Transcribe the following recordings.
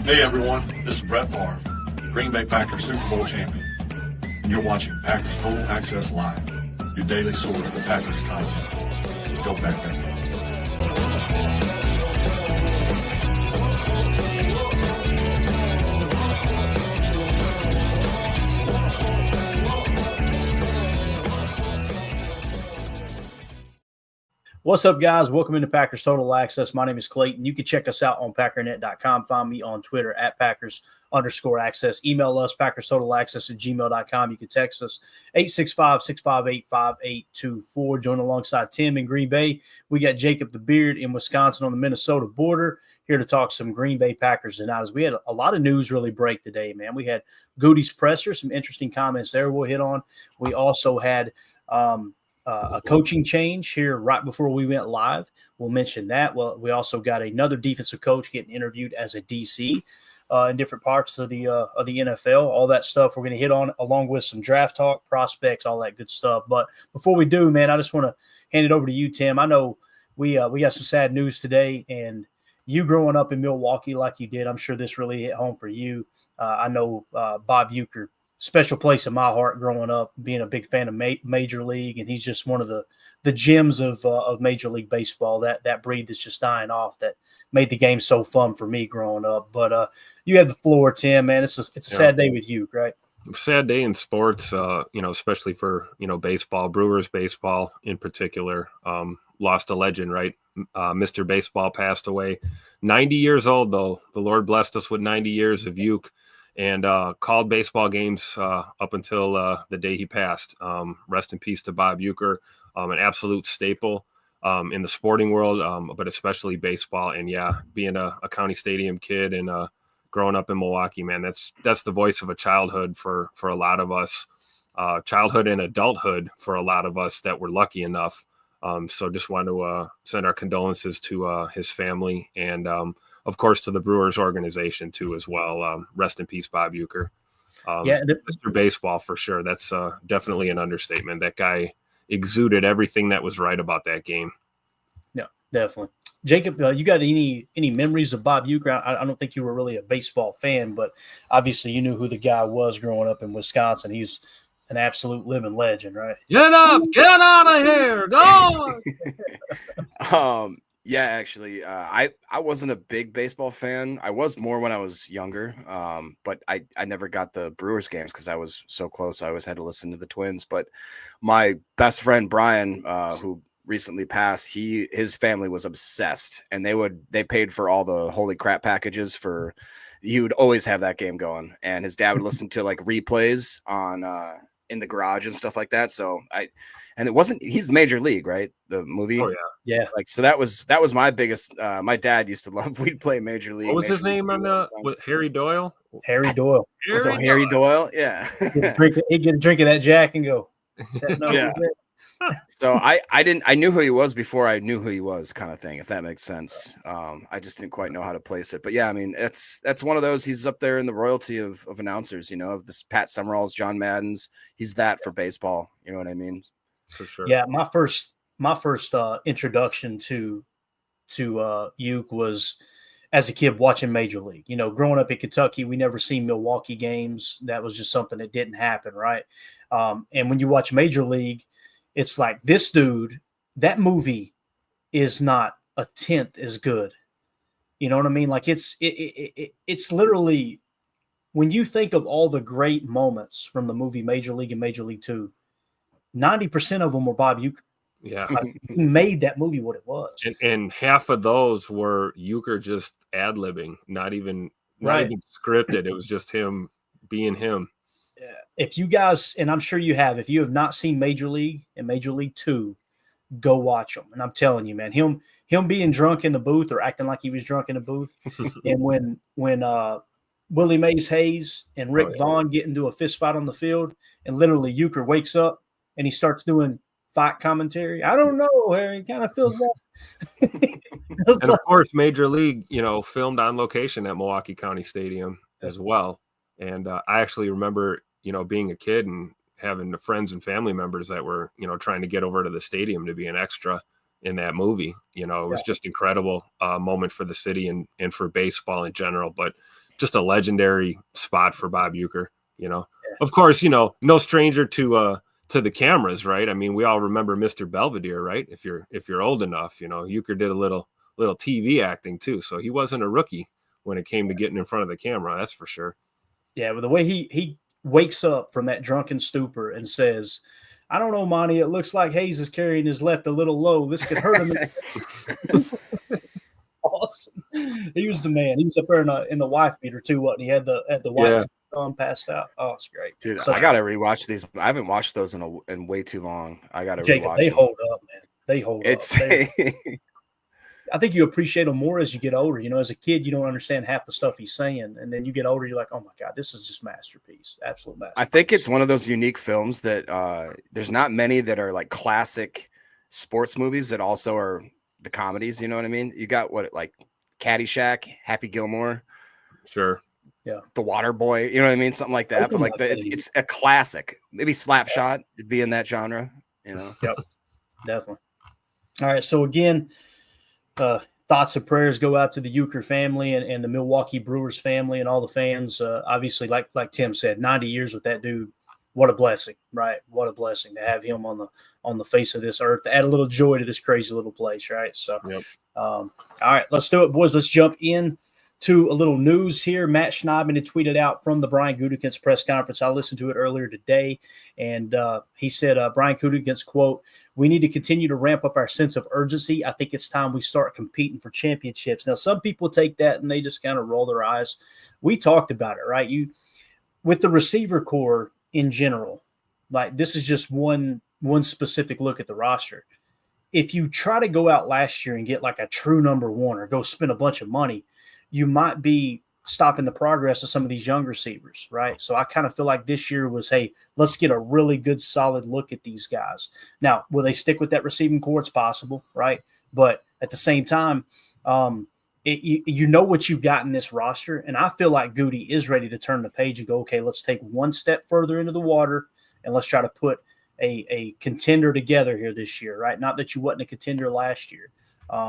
Hey everyone, this is Brett Favre, Green Bay Packers Super Bowl champion, and you're watching Packers Total Access Live, your daily source for Packers content. Go Packers. What's up, guys? Welcome into Packers Total Access. My name is Clayton. You can check us out on packernet.com. Find me on Twitter at Packers_access. Email us, PackersTotalAccess@gmail.com. You can text us, 865-658-5824. Join alongside Tim in Green Bay. We got Jacob the Beard in Wisconsin on the Minnesota border, here to talk some Green Bay Packers tonight. As we had a lot of news really break today, man. We had Goody's presser, some interesting comments there we'll hit on. We also had a coaching change here right before we went live. We'll mention that. Well, we also got another defensive coach getting interviewed as a DC in different parts of the NFL. All that stuff we're going to hit on, along with some draft talk, prospects, all that good stuff. But before we do, man, I just want to hand it over to you, Tim. I know we got some sad news today, and you growing up in Milwaukee like you did, I'm sure this really hit home for you. I know Bob Uecker, special place in my heart growing up, being a big fan of Major League, and he's just one of the gems of Major League Baseball. That breed that's just dying off, that made the game so fun for me growing up. But you have the floor, Tim, man. It's a sad day with you, right? Sad day in sports, especially for, baseball, Brewers baseball in particular. Lost a legend, right? Mr. Baseball passed away. 90 years old, though. The Lord blessed us with 90 years of Uke. And called baseball games up until the day he passed. Rest in peace to Bob Uecker, an absolute staple in the sporting world, but especially baseball. And yeah, being a County Stadium kid and growing up in Milwaukee, man, that's the voice of a childhood for a lot of us, childhood and adulthood for a lot of us that were lucky enough. So just want to send our condolences to his family and of course, to the Brewers organization, too, as well. Rest in peace, Bob Uecker. Mr. Baseball, for sure. That's definitely an understatement. That guy exuded everything that was right about that game. Yeah, definitely. Jacob, you got any memories of Bob Uecker? I don't think you were really a baseball fan, but obviously you knew who the guy was growing up in Wisconsin. He's an absolute living legend, right? Get up! Get out of here! Go! Yeah, actually, I wasn't a big baseball fan. I was more when I was younger, but I never got the Brewers games because I was so close. I always had to listen to the Twins. But my best friend Brian, who recently passed, his family was obsessed, and they paid for all the holy crap packages for. He would always have that game going, and his dad would listen to like replays on in the garage and stuff like that. So and it wasn't, he's Major League, right? The movie. Oh yeah. Yeah. Like, so that was my biggest, my dad used to love, we'd play Major League. What was his name on Harry Doyle? Harry Doyle. Harry Doyle? Yeah. He'd get a drink of that Jack and go. Yeah. So I knew who he was before I knew who he was, kind of thing, if that makes sense. I just didn't quite know how to place it. But yeah, I mean, that's one of those, he's up there in the royalty of announcers, of this Pat Summerall's, John Madden's. He's that for baseball. You know what I mean? For sure. Yeah, my first introduction to Uke was as a kid watching Major League. Growing up in Kentucky, we never seen Milwaukee games. That was just something that didn't happen, right? And when you watch Major League, it's like, this dude, that movie is not a tenth as good. You know what I mean? Like, it's literally, when you think of all the great moments from the movie Major League and Major League 2, 90% of them were Bob Uecker. Yeah. He made that movie what it was. And half of those were Uecker just ad-libbing, not even scripted. It was just him being him. If you guys, and I'm sure you have, if you have not seen Major League and Major League 2, go watch them. And I'm telling you, man, him being drunk in the booth or acting like he was drunk in the booth. And when Willie Mays Hayes and Rick Vaughn get into a fist fight on the field, and literally Uecker wakes up and he starts doing fight commentary. I don't know, Harry. He kind of feels that. And of course, Major League, filmed on location at Milwaukee County Stadium as well. And I actually remember, being a kid and having the friends and family members that were, trying to get over to the stadium to be an extra in that movie. It was just incredible moment for the city and for baseball in general. But just a legendary spot for Bob Uecker. Of course, no stranger to the cameras, right? I mean, we all remember Mr. Belvedere, right? If you're old enough, Uecker did a little TV acting too, so he wasn't a rookie when it came to getting in front of the camera. That's for sure. Yeah, but the way he wakes up from that drunken stupor and says, "I don't know, Monty. It looks like Hayes is carrying his left a little low. This could hurt him." Awesome. He was the man. He was up there in the wife beater too. What he had the white on passed out. Oh, it's great, dude. I gotta rewatch these. I haven't watched those in way too long. I gotta rewatch. They hold up, man. They hold up. I think you appreciate them more as you get older. As a kid, you don't understand half the stuff he's saying, and then you get older, you're like, oh my god, this is just masterpiece, absolute masterpiece. I think it's one of those unique films that there's not many that are like classic sports movies that also are the comedies. You know what I mean? You got like Caddyshack, Happy Gilmore, sure, yeah, The Water Boy. You know what I mean? Something like that. But like it's a classic. Maybe Slapshot would be in that genre. Yep, definitely. All right, so again. Thoughts and prayers go out to the Uecker family and the Milwaukee Brewers family and all the fans. Obviously, like Tim said, 90 years with that dude. What a blessing, right? What a blessing to have him on the face of this earth, to add a little joy to this crazy little place, right? So, yep. All right, let's do it, boys. Let's jump in to a little news here. Matt Schneidman had tweeted out from the Brian Gutekunst press conference. I listened to it earlier today, and he said, Brian Gutekunst, quote, "We need to continue to ramp up our sense of urgency. I think it's time we start competing for championships." Now, some people take that and they just kind of roll their eyes. We talked about it, right? With the receiver core in general, like this is just one specific look at the roster. If you try to go out last year and get like a true number one or go spend a bunch of money, you might be stopping the progress of some of these young receivers, right? So I kind of feel like this year was, hey, let's get a really good, solid look at these guys. Now, will they stick with that receiving core? It's possible, right? But at the same time, you know what you've got in this roster, and I feel like Goody is ready to turn the page and go, okay, let's take one step further into the water, and let's try to put a contender together here this year, right? Not that you wasn't a contender last year.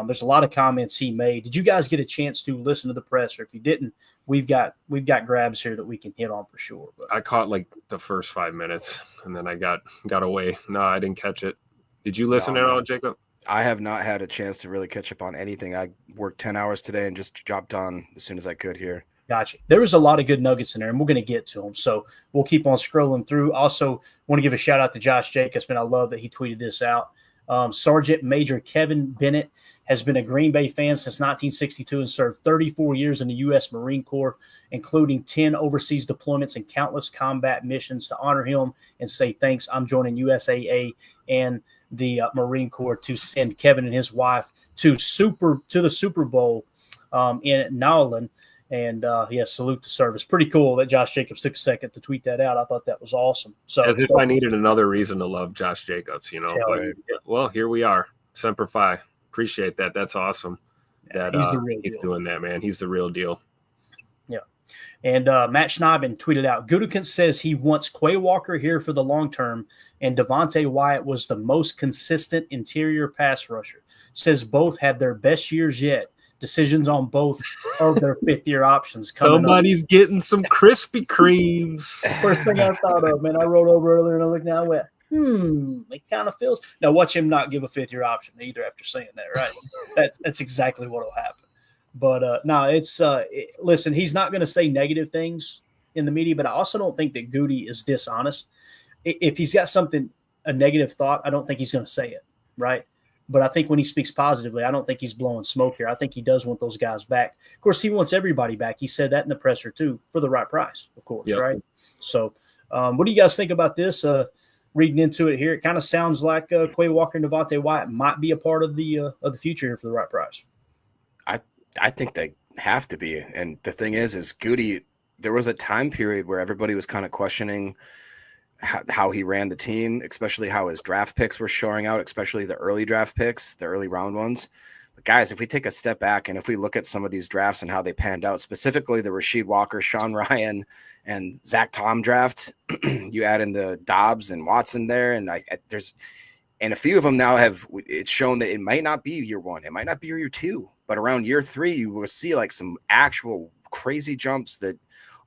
There's a lot of comments he made. Did you guys get a chance to listen to the presser? If you didn't, we've got grabs here that we can hit on for sure. But I caught like the first 5 minutes, and then I got away. No, I didn't catch it. Did you listen at all, Jacob? I have not had a chance to really catch up on anything. I worked 10 hours today and just dropped on as soon as I could here. Gotcha. There was a lot of good nuggets in there, and we're going to get to them. So we'll keep on scrolling through. Also, want to give a shout out to Josh Jacobs, man. I love that he tweeted this out. Sergeant Major Kevin Bennett has been a Green Bay fan since 1962 and served 34 years in the U.S. Marine Corps, including 10 overseas deployments and countless combat missions. To honor him and say thanks, I'm joining USAA and the Marine Corps to send Kevin and his wife to the Super Bowl in Nowlin. And salute to service. Pretty cool that Josh Jacobs took a second to tweet that out. I thought that was awesome. So, as if I needed another reason to love Josh Jacobs, But, well, here we are. Semper Fi. Appreciate that. That's awesome. That he's doing that, man. He's the real deal. Yeah. And Matt Schneidman tweeted out, Gutekunst says he wants Quay Walker here for the long term, and Devontae Wyatt was the most consistent interior pass rusher. Says both had their best years yet. Decisions on both of their fifth-year options coming Somebody's up. Getting some Krispy Kremes. First thing I thought of, man. I rolled over earlier and I looked now and went, it kind of feels. Now, watch him not give a fifth-year option either after saying that, right? That's exactly what will happen. But, no, it's listen, he's not going to say negative things in the media, but I also don't think that Goody is dishonest. If he's got a negative thought, I don't think he's going to say it, right? But I think when he speaks positively, I don't think he's blowing smoke here. I think he does want those guys back. Of course, he wants everybody back. He said that in the presser, too, for the right price, of course, right? So what do you guys think about this? Reading into it here, it kind of sounds like Quay Walker and Devontae Wyatt might be a part of the future here for the right price. I think they have to be. And the thing is Goody, there was a time period where everybody was kind of questioning how he ran the team, especially how his draft picks were showing out, especially the early draft picks, the early round ones. But guys, if we take a step back and if we look at some of these drafts and how they panned out, specifically the Rasheed Walker, Sean Ryan, and Zach Tom draft, you add in the Dobbs and Watson there, and and a few of them now it's shown that it might not be year one, it might not be year two, but around year three, you will see like some actual crazy jumps that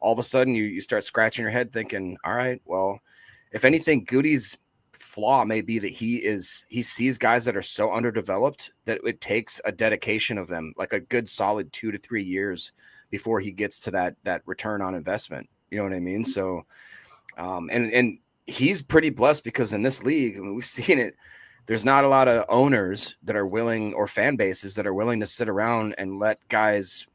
all of a sudden you start scratching your head thinking, all right, well, if anything, Goody's flaw may be that he sees guys that are so underdeveloped that it takes a dedication of them, like a good solid 2 to 3 years before he gets to that return on investment. You know what I mean? So, and he's pretty blessed because in this league, I mean, we've seen it. There's not a lot of owners that are willing, or fan bases that are willing to sit around and let guys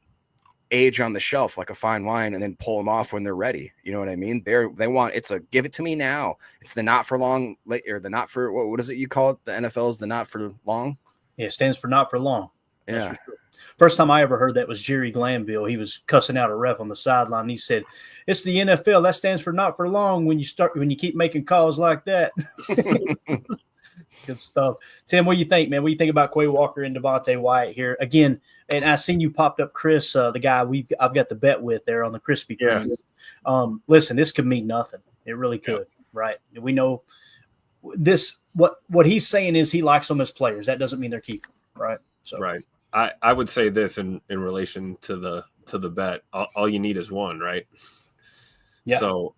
age on the shelf like a fine wine and then pull them off when they're ready. You know what I mean? They want, it's a give it to me now. It's the not for long, or the not for, what is it you call it? The NFL is the not for long. Yeah, it stands for not for long. Yeah. For sure. First time I ever heard that was Jerry Glanville. He was cussing out a ref on the sideline. And he said, "It's the NFL. That stands for not for long when you keep making calls like that." Good stuff. Tim, what do you think, man? What do you think about Quay Walker and Devontae Wyatt here? Again, and I seen you popped up Chris, the guy I've got the bet with there on the Krispy Kreme. Yeah. Listen, this could mean nothing. It really could, right? We know this. What he's saying is he likes them as players. That doesn't mean they're keeping them, right? So right. I would say this in relation to the bet. All you need is one, right? Yeah. So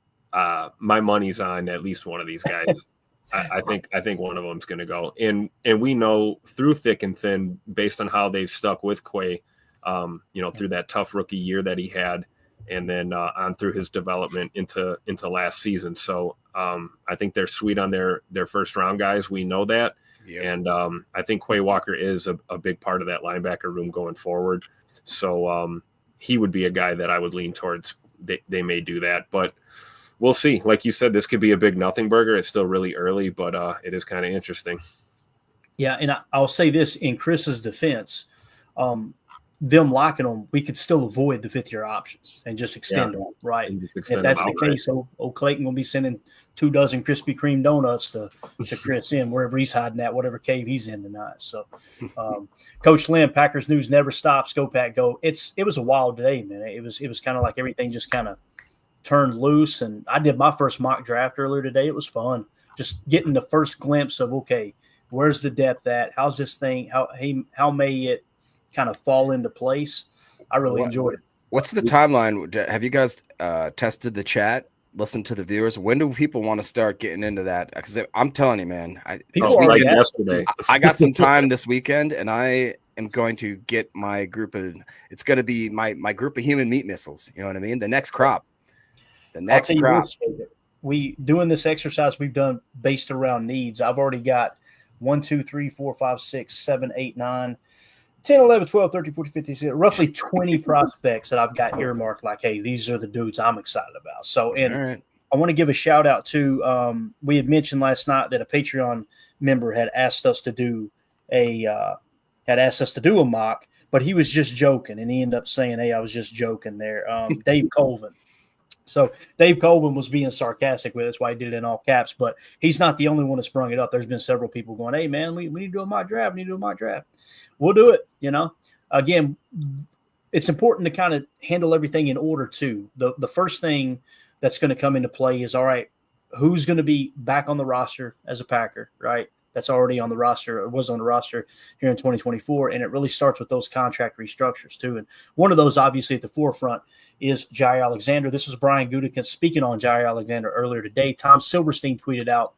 my money's on at least one of these guys. I think one of them's going to go, and we know through thick and thin, based on how they've stuck with Quay, through that tough rookie year that he had, and then on through his development into last season. So I think they're sweet on their first round guys. We know that. Yep. And I think Quay Walker is a big part of that linebacker room going forward. So he would be a guy that I would lean towards. They may do that, but we'll see. Like you said, this could be a big nothing burger. It's still really early, but it is kind of interesting. Yeah, and I'll say this in Chris's defense, them liking them, we could still avoid the fifth-year options and just extend them, right? If that's the case, old Clayton will be sending 24 Krispy Kreme donuts to Chris in wherever he's hiding at, whatever cave he's in tonight. So, Coach Lynn, Packers news never stops. Go Pack, go! It was a wild day, man. It was kind of like everything just kind of turned loose, and I did my first mock draft earlier today. It was fun, just getting the first glimpse of where's the depth at? How's this thing? How may it kind of fall into place? I really enjoyed it. What's the timeline? Have you guys tested the chat? Listened to the viewers? When do people want to start getting into that? Because I'm telling you, man, yesterday. I got some time this weekend, and I am going to get my group of. It's going to be my group of human meat missiles. You know what I mean? The next crop. We doing this exercise we've done based around needs. I've already got 1, 2, 3, 4, 5, 6, 7, 8, 9, 10, 11, 12, 13, 14, 15, roughly 20 prospects that I've got earmarked like, hey, these are the dudes I'm excited about. So, and I want to give a shout out to, we had mentioned last night that a Patreon member had asked us to do a mock, but he was just joking. And he ended up saying, hey, I was just joking there. Dave Colvin. So Dave Colvin was being sarcastic with it. That's why he did it in all caps. But he's not the only one that's sprung it up. There's been several people going, hey, man, we need to do a mock draft. We need to do a mock draft. We'll do it, Again, it's important to kind of handle everything in order, too. The first thing that's going to come into play is, all right, who's going to be back on the roster as a Packer, right? That's already on the roster or was on the roster here in 2024. And it really starts with those contract restructures too. And one of those obviously at the forefront is Jaire Alexander. This was Brian Gutekunst speaking on Jaire Alexander earlier today. Tom Silverstein tweeted out,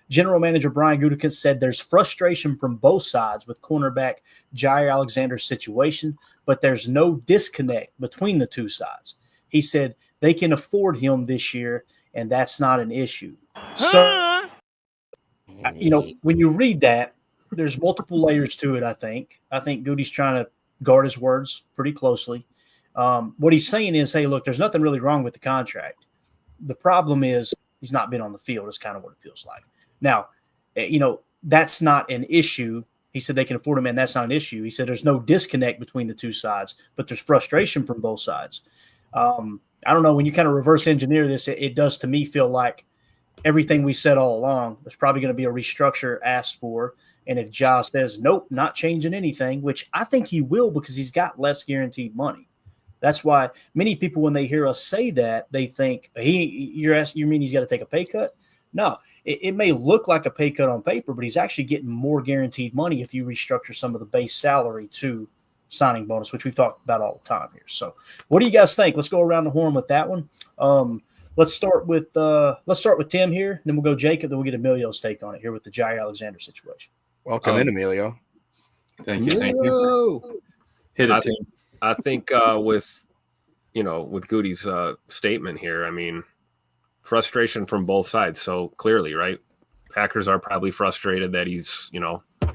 General Manager Brian Gutekunst said there's frustration from both sides with cornerback Jaire Alexander's situation, but there's no disconnect between the two sides. He said they can afford him this year, and that's not an issue. So, when you read that, there's multiple layers to it, I think. I think Goody's trying to guard his words pretty closely. What he's saying is, hey, look, there's nothing really wrong with the contract. The problem is he's not been on the field is kind of what it feels like. Now, that's not an issue. He said they can afford him, and that's not an issue. He said there's no disconnect between the two sides, but there's frustration from both sides. I don't know. When you kind of reverse engineer this, it does to me feel like everything we said all along, there's probably going to be a restructure asked for. And if Ja says, nope, not changing anything, which I think he will because he's got less guaranteed money. That's why many people, when they hear us say that, they think you mean he's got to take a pay cut? No, it may look like a pay cut on paper, but he's actually getting more guaranteed money if you restructure some of the base salary to signing bonus, which we've talked about all the time here. So what do you guys think? Let's go around the horn with that one. Let's start with Tim here, then we'll go Jacob, then we'll get Emilio's take on it here with the Jaire Alexander situation. Welcome in, Emilio. Thank you. Hit it, Tim. I think with Goody's statement here, I mean, frustration from both sides. So clearly, right? Packers are probably frustrated that he's,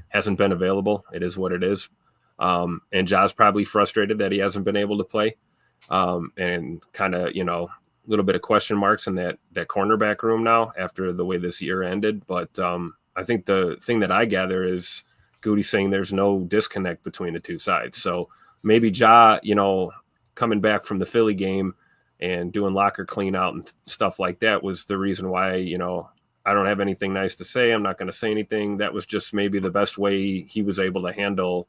hasn't been available. It is what it is. And Ja's probably frustrated that he hasn't been able to play. And kind of, a little bit of question marks in that cornerback room now after the way this year ended. But I think the thing that I gather is Goody saying there's no disconnect between the two sides. So maybe Ja, coming back from the Philly game and doing locker clean out and stuff like that was the reason why, I don't have anything nice to say. I'm not going to say anything. That was just maybe the best way he was able to handle,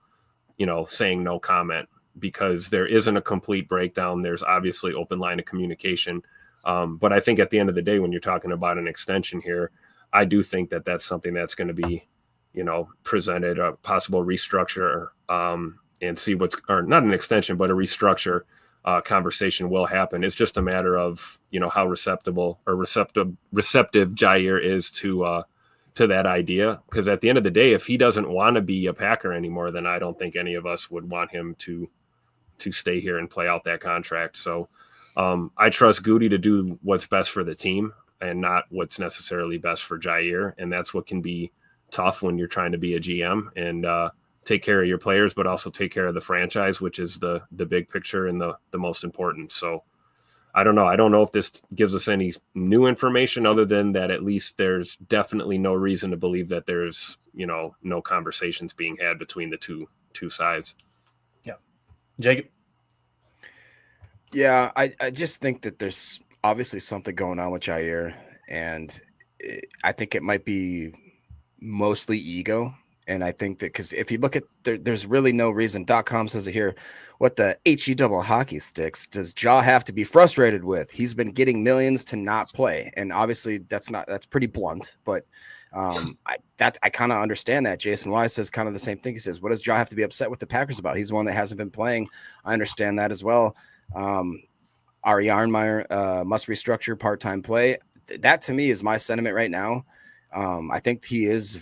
saying no comment, because there isn't a complete breakdown. There's obviously open line of communication. But I think at the end of the day, when you're talking about an extension here, I do think that that's something that's going to be, presented, a possible restructure, and see or not an extension, but a restructure conversation will happen. It's just a matter of, how receptive Jaire is to that idea. Because at the end of the day, if he doesn't want to be a Packer anymore, then I don't think any of us would want him to stay here and play out that contract. So I trust Goody to do what's best for the team and not what's necessarily best for Jaire. And that's what can be tough when you're trying to be a GM and take care of your players, but also take care of the franchise, which is the big picture and the most important. So I don't know. I don't know if this gives us any new information other than that at least there's definitely no reason to believe that there's, no conversations being had between the two sides. Yeah. Jacob? Yeah, I just think that there's obviously something going on with Jaire, and I think it might be mostly ego. And I think that because if you look at there's really no reason. .com says it here. What the HE double hockey sticks does Ja have to be frustrated with? He's been getting millions to not play, and obviously that's pretty blunt. But I kind of understand that. Jason Wise says kind of the same thing. He says, "What does Ja have to be upset with the Packers about? He's the one that hasn't been playing." I understand that as well. Ari Yarnmeyer must restructure part-time play. That to me is my sentiment right now. I think he's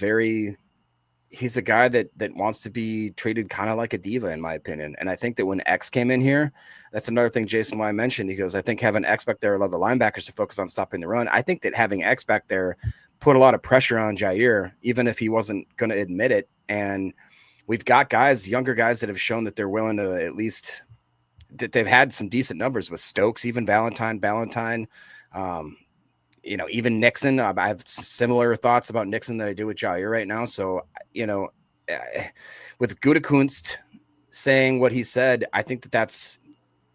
a guy that wants to be treated kind of like a diva, in my opinion. And I think that when X came in here, that's another thing Jason Y mentioned. He goes, I think having X back there allowed the linebackers to focus on stopping the run. I think that having X back there put a lot of pressure on Jaire, even if he wasn't going to admit it. And we've got younger guys that have shown that they're willing to at least that they've had some decent numbers with Stokes, even Ballantyne, even Nixon. I have similar thoughts about Nixon that I do with Jaire right now. So, with Gutekunst saying what he said, I think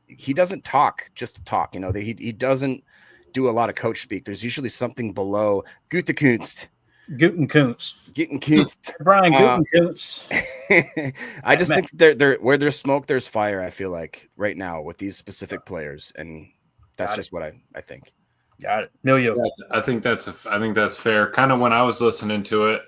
he doesn't talk just to talk. He doesn't do a lot of coach speak. There's usually something below Gutekunst. Brian Gutekunst. I just think they're where there's smoke, there's fire. I feel like right now with these specific players, and that's just what I think. Got it. Emilio. I think that's fair. Kind of when I was listening to it,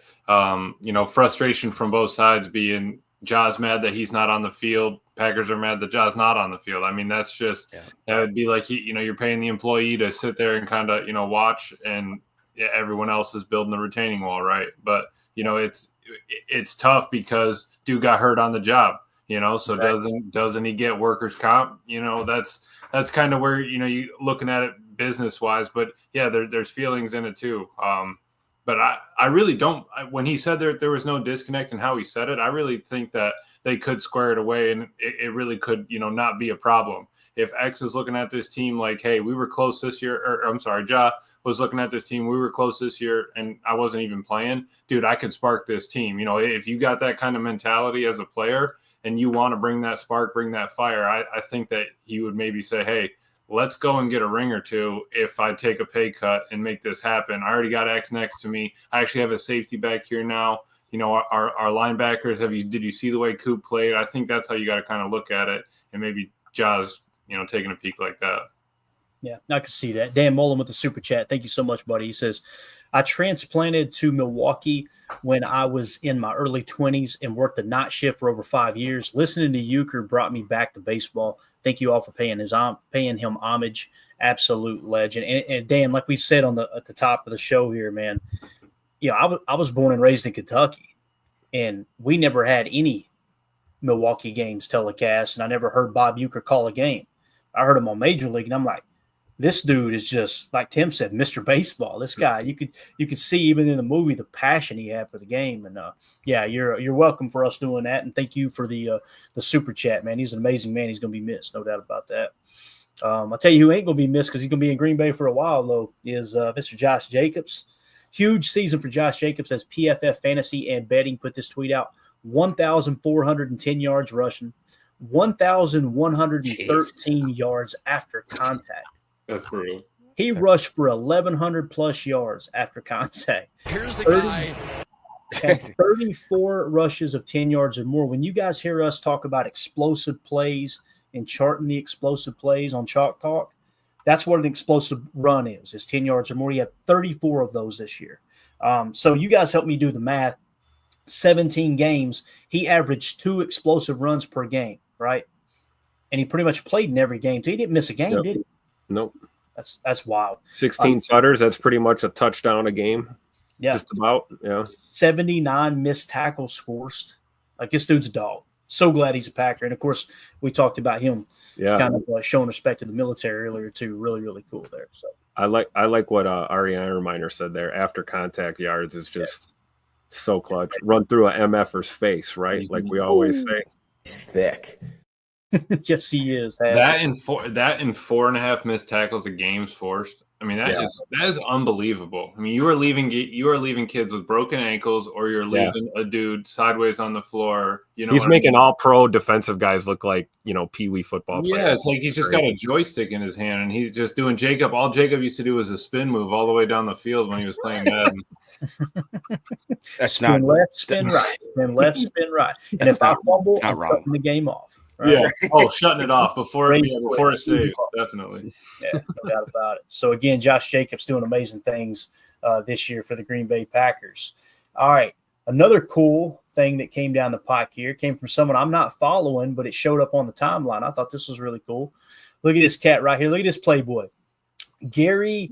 frustration from both sides being Ja's mad that he's not on the field. Packers are mad that Ja's not on the field. I mean, that's just that would be like you're paying the employee to sit there and kind of watch, and everyone else is building the retaining wall, right? But it's tough because dude got hurt on the job. So doesn't he get workers' comp? That's kind of where you looking at it business wise, but yeah, there's feelings in it too. But I really don't. When he said there was no disconnect in how he said it, I really think that they could square it away, and it really could not be a problem. If X was looking at this team like, hey, we were close this year, or I'm sorry, Ja was looking at this team, we were close this year, and I wasn't even playing, dude, I could spark this team. If you got that kind of mentality as a player and you want to bring that spark, bring that fire, I think that he would maybe say, hey, let's go and get a ring or two if I take a pay cut and make this happen. I already got X next to me. I actually have a safety back here now. Our linebackers, did you see the way Coop played? I think that's how you got to kind of look at it, and maybe Ja's, taking a peek like that. Yeah, I can see that. Dan Mullen with the super chat. Thank you so much, buddy. He says, I transplanted to Milwaukee when I was in my early 20s and worked the night shift for over 5 years. Listening to Uecker brought me back to baseball. Thank you all for paying him homage. Absolute legend. And Dan, like we said at the top of the show here, man, I was born and raised in Kentucky, and we never had any Milwaukee games telecast, and I never heard Bob Uecker call a game. I heard him on Major League, and I'm like, this dude is just, like Tim said, Mr. Baseball. This guy, you could see even in the movie the passion he had for the game. And you're welcome for us doing that. And thank you for the super chat, man. He's an amazing man. He's going to be missed, no doubt about that. I'll tell you who ain't going to be missed because he's going to be in Green Bay for a while, though, is Mr. Josh Jacobs. Huge season for Josh Jacobs as PFF Fantasy and Betting put this tweet out. 1,410 yards rushing, 1,113 yards after contact. That's brutal. He rushed for 1,100 plus yards after contact. Here's the guy. 34 rushes of 10 yards or more. When you guys hear us talk about explosive plays and charting the explosive plays on Chalk Talk, that's what an explosive run is 10 yards or more. He had 34 of those this year. So you guys help me do the math. 17 games, he averaged 2 explosive runs per game, right? And he pretty much played in every game. So he didn't miss a game, did he? Nope. That's wild. 16 tutters. That's pretty much a touchdown a game. Yeah. Just about. Yeah. 79 missed tackles forced. Like, this dude's a dog. So glad he's a Packer. And, of course, we talked about him kind of showing respect to the military earlier, too. Really, really cool there. So I like what Ari Ironminer said there. After contact yards is just so clutch. Run through a MFer's face, right? Like we always say. Thick. Yes, he is. That in 4.5 missed tackles of games forced. I mean, that is unbelievable. I mean, you are leaving kids with broken ankles, or you're leaving a dude sideways on the floor. He's making all pro defensive guys look like pee-wee football players. Yeah, it's like he's just got a joystick in his hand, and he's just doing Jacob. All Jacob used to do was a spin move all the way down the field when he was playing Madden. That's spin not left, spin right, spin left, spin right. And if I fumble, I'm cutting the game off. Right? Yeah. Shutting it off before it's saved. Definitely. Yeah, no doubt about it. So, again, Josh Jacobs doing amazing things this year for the Green Bay Packers. All right. Another cool thing that came down the pike here came from someone I'm not following, but it showed up on the timeline. I thought this was really cool. Look at this cat right here. Look at this Playboy. Gary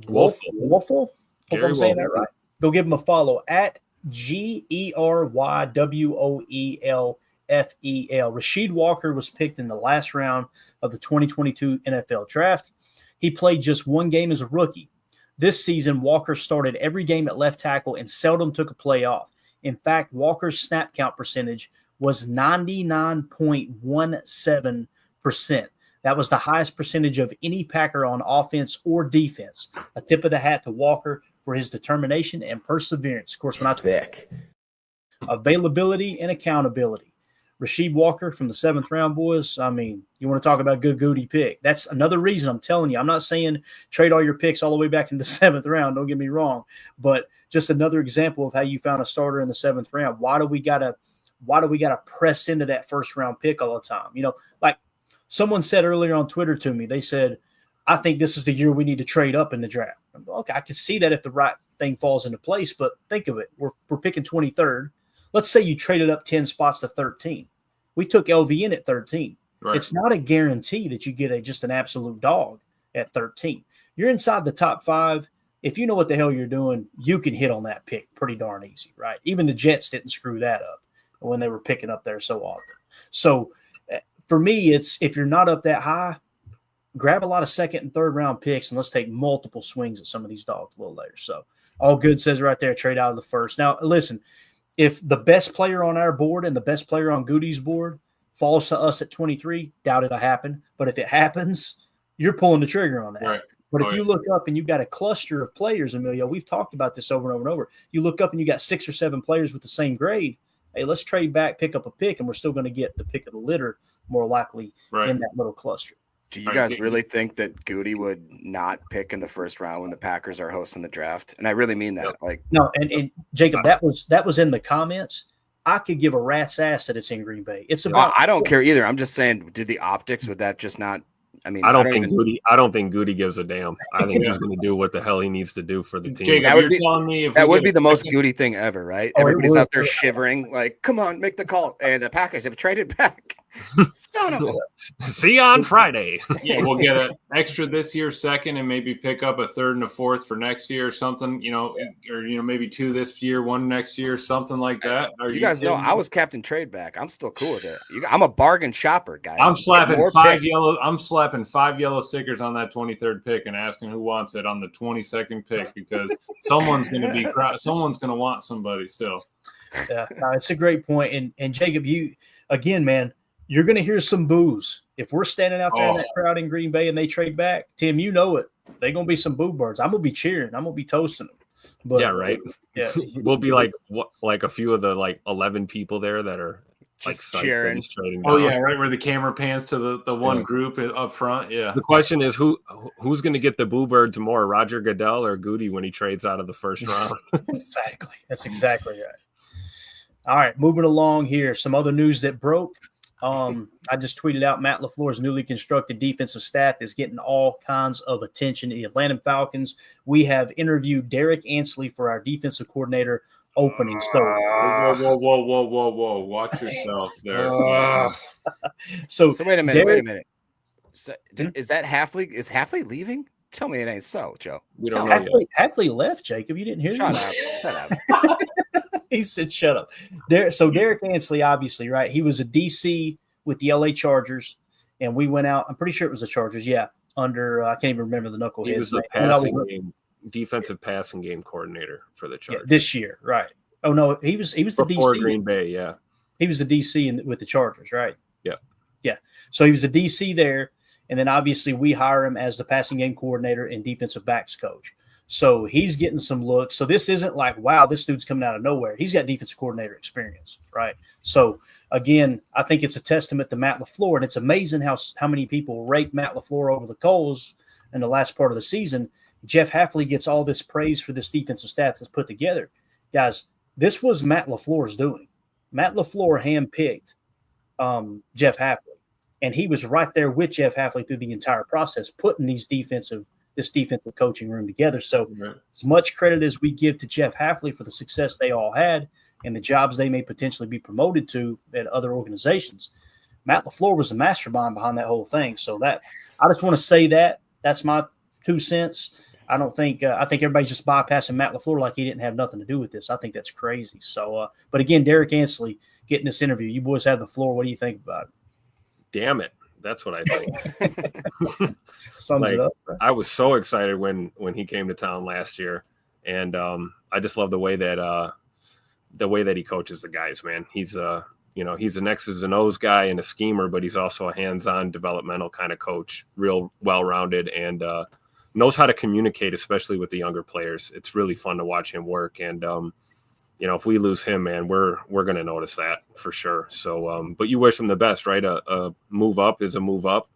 Woelfel. Hope I'm saying that right. Go give him a follow at GERYWOELFEL. Rasheed Walker was picked in the last round of the 2022 NFL Draft. He played just one game as a rookie. This season, Walker started every game at left tackle and seldom took a play off. In fact, Walker's snap count percentage was 99.17%. That was the highest percentage of any Packer on offense or defense. A tip of the hat to Walker for his determination and perseverance. Of course, when I talk availability and accountability. Rasheed Walker from the 7th round, boys. I mean, you want to talk about a good Goody pick. That's another reason I'm telling you. I'm not saying trade all your picks all the way back in the 7th round. Don't get me wrong. But just another example of how you found a starter in the 7th round. Why do we gotta press into that first round pick all the time? Like someone said earlier on Twitter to me, they said, I think this is the year we need to trade up in the draft. Okay, I can see that if the right thing falls into place, but think of it. We're picking 23rd. Let's say you traded up 10 spots to 13. We took LV in at 13. Right. It's not a guarantee that you get just an absolute dog at 13. You're inside the top 5. If you know what the hell you're doing, you can hit on that pick pretty darn easy, right? Even the Jets didn't screw that up when they were picking up there so often. So for me, it's if you're not up that high, grab a lot of 2nd and 3rd round picks and let's take multiple swings at some of these dogs a little later. So all good says right there, trade out of the first. Now, listen, if the best player on our board and the best player on Goody's board falls to us at 23, doubt it'll happen. But if it happens, you're pulling the trigger on that. Right. But if you look up and you've got a cluster of players, Emilio, we've talked about this over and over and over. You look up and you got 6 or 7 players with the same grade. Hey, let's trade back, pick up a pick, and we're still going to get the pick of the litter more likely in that little cluster. Do you guys really think that Goody would not pick in the first round when the Packers are hosting the draft? And I really mean that. No, and Jacob, that was in the comments. I could give a rat's ass that it's in Green Bay. It's about I don't care either. I'm just saying, did the optics would that just not I mean, I don't think Goody gives a damn. I think he's going to do what the hell he needs to do for the team. Jacob, That would you're be- telling me if that we would get be a the most second- Goody thing ever, right? Oh, it Everybody's would. out there shivering, like, come on, make the call. And the Packers have traded back. Son of a. See you on Friday. Yeah, we'll get an extra this year second and maybe pick up a third and a fourth for next year or something, or maybe 2 this year, 1 next year, something like that. Are You guys know kidding I me? was Captain Trade Back. I'm still cool with it. I'm a bargain shopper, guys. I'm Get slapping more 5 picks. yellow. I'm slapping 5 yellow stickers on that 23rd pick and asking who wants it on the 22nd pick because someone's going to want somebody still. Yeah, no, it's a great point. And Jacob, you again, man, you're going to hear some boos if we're standing out there in that crowd in Green Bay and they trade back. Tim, you know it. They're going to be some boo birds. I'm going to be cheering. I'm going to be toasting them. But, Yeah, right. Yeah, We'll be like a few of the 11 people there that are Just psyched that cheering. he's trading Oh down. yeah, right where the camera pans to the one Yeah. group up front. Yeah. The question is who's going to get the boo birds more, Roger Goodell or Goody when he trades out of the first round? exactly. That's exactly right. All right, moving along here. Some other news that broke. I just tweeted out Matt LaFleur's newly constructed defensive staff is getting all kinds of attention. The Atlanta Falcons, we have interviewed Derek Ansley for our defensive coordinator opening. So, Whoa! Watch yourself there. Yeah. so wait a minute. Derek- So, is that Halfley? Is Halfley leaving? Tell me it ain't so, Joe. We don't know yet. Halfley left, Jacob. You didn't hear Shut that? up. Shut up. He said, shut up. Derek Ansley, obviously, right? He was a DC with the LA Chargers, and we went out. I'm pretty sure it was the Chargers. Yeah. Under, I can't even remember the knuckleheads. He was the defensive passing game coordinator for the Chargers. This year, right. Oh, no, he was the Before DC. Green Bay, yeah. He was the DC with the Chargers, right? Yeah. Yeah. So he was the DC there. And then obviously we hire him as the passing game coordinator and defensive backs coach. So he's getting some looks. So this isn't like, wow, this dude's coming out of nowhere. He's got defensive coordinator experience, right? So again, I think it's a testament to Matt LaFleur, and it's amazing how many people rake Matt LaFleur over the coals in the last part of the season. Jeff Halfley gets all this praise for this defensive staff that's put together. Guys, this was Matt LaFleur's doing. Matt LaFleur handpicked Jeff Halfley, and he was right there with Jeff Halfley through the entire process, putting this defensive coaching room together. So as much credit as we give to Jeff Halfley for the success they all had and the jobs they may potentially be promoted to at other organizations, Matt LaFleur was the mastermind behind that whole thing. So that I just want to say that's my 2 cents. I don't think I think everybody's just bypassing Matt LaFleur like he didn't have nothing to do with this. I think that's crazy. So, but again, Derek Ansley getting this interview. You boys have the floor. What do you think about it? Damn it. That's what I think. Sums it up. Right? I was so excited when he came to town last year, and I just love the way that he coaches the guys. Man, he's he's an X's and O's guy and a schemer, but he's also a hands-on, developmental kind of coach, real well-rounded, and knows how to communicate, especially with the younger players. It's really fun to watch him work, and if we lose him, man, we're going to notice that for sure. So, but you wish him the best, right? A move up is a move up,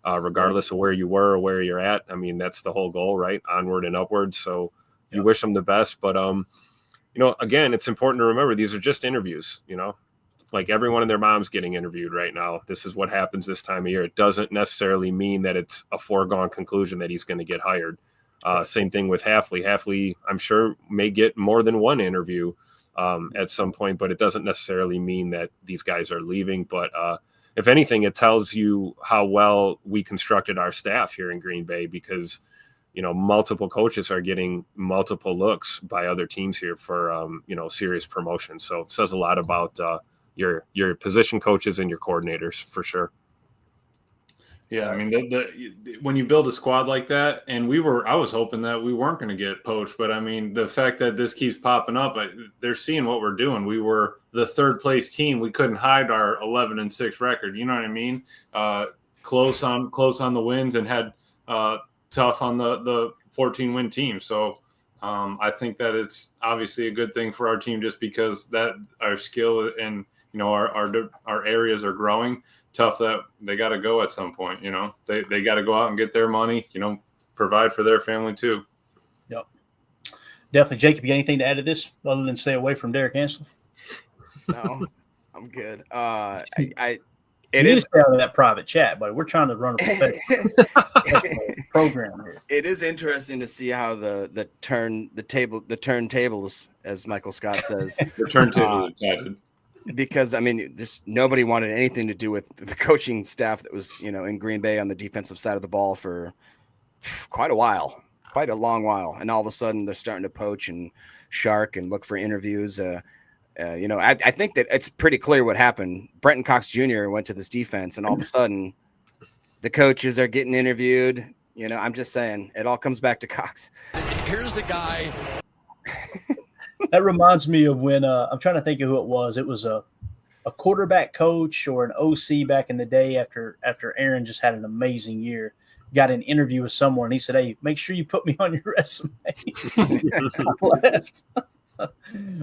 regardless of where you were or where you're at. I mean, that's the whole goal, right? Onward and upward. So you wish him the best, but again, it's important to remember these are just interviews. Like everyone and their mom's getting interviewed right now. This is what happens this time of year. It doesn't necessarily mean that it's a foregone conclusion that he's going to get hired. Same thing with Halfley. Halfley, I'm sure, may get more than one interview at some point, but it doesn't necessarily mean that these guys are leaving. But if anything, it tells you how well we constructed our staff here in Green Bay, because multiple coaches are getting multiple looks by other teams here for serious promotion. So it says a lot about your position coaches and your coordinators for sure. Yeah, I mean, when you build a squad like that, and I was hoping that we weren't going to get poached, but I mean, the fact that this keeps popping up, they're seeing what we're doing. We were the third place team. We couldn't hide our 11-6 record. You know what I mean? Close on the wins and had tough on the 14-win team. So I think that it's obviously a good thing for our team, just because that our skill and our areas are growing. Tough that they got to go at some point. They got to go out and get their money, provide for their family too. Yep. Definitely. Jacob, you got anything to add to this other than stay away from Derek Ansley? No, I'm good. It you is just have that private chat, but we're trying to run a professional program here. It is interesting to see how the turntables, as Michael Scott says, The turntable is added. because I mean, just nobody wanted anything to do with the coaching staff that was, in Green Bay on the defensive side of the ball for quite a long while, and all of a sudden they're starting to poach and shark and look for interviews. I think that it's pretty clear what happened. Brenton Cox Jr. went to this defense, and all of a sudden the coaches are getting interviewed. I'm just saying it all comes back to Cox. Here's a guy. That reminds me of when I'm trying to think of who it was. It was a quarterback coach or an OC back in the day after Aaron just had an amazing year. Got an interview with someone. And he said, "Hey, make sure you put me on your resume." I laughed.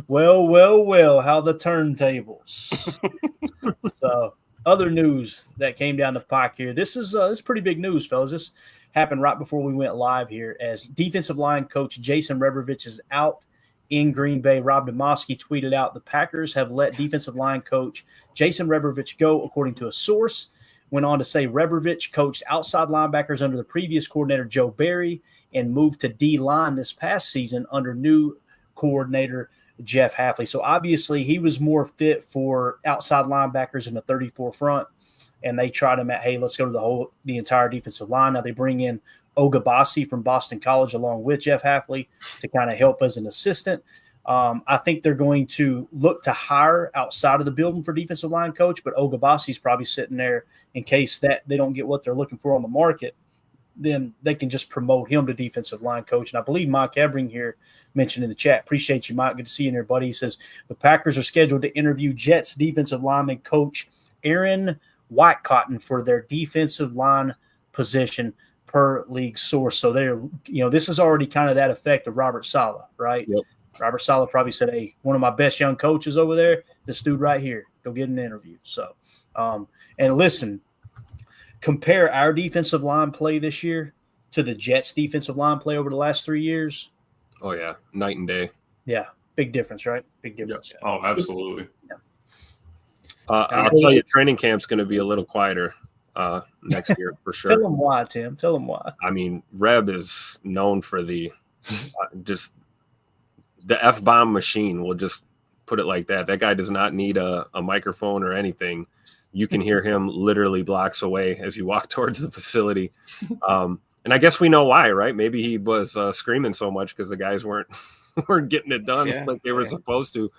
Well, how the turntables. So, other news that came down the pike here. This is pretty big news, fellas. This happened right before we went live here, as defensive line coach Jason Rebrovich is out in Green Bay. Rob Demoski tweeted out, the Packers have let defensive line coach Jason Rebrovich go, according to a source. Went on to say Rebrovich coached outside linebackers under the previous coordinator Joe Barry and moved to D-line this past season under new coordinator Jeff Hafley. So obviously he was more fit for outside linebackers in the 34 front, and they tried him at, hey, let's go to the entire defensive line. Now they bring in Ogabasi from Boston College along with Jeff Hafley to kind of help as an assistant. I think they're going to look to hire outside of the building for defensive line coach, but Ogabasi's probably sitting there in case that they don't get what they're looking for on the market. Then they can just promote him to defensive line coach. And I believe Mike Ebring here mentioned in the chat. Appreciate you, Mike. Good to see you in there, buddy. He says the Packers are scheduled to interview Jets defensive lineman coach Aaron Whitecotton for their defensive line position per league source. So they're, this is already kind of that effect of Robert Saleh, right? Yep. Robert Saleh probably said, hey, one of my best young coaches over there, this dude right here, go get an interview. So, and listen, compare our defensive line play this year to the Jets defensive line play over the last 3 years. Oh, yeah. Night and day. Yeah. Big difference, right? Big difference. Oh, absolutely. Yeah. I'll tell you, training camp's going to be a little quieter next year for sure. Tell them why, Tim. Tell them why. I mean, Reb is known for the just the F-bomb machine. We'll just put it like that. That guy does not need a microphone or anything. You can hear him literally blocks away as you walk towards the facility. And I guess we know why, right? Maybe he was screaming so much because the guys weren't getting it done like they were supposed to.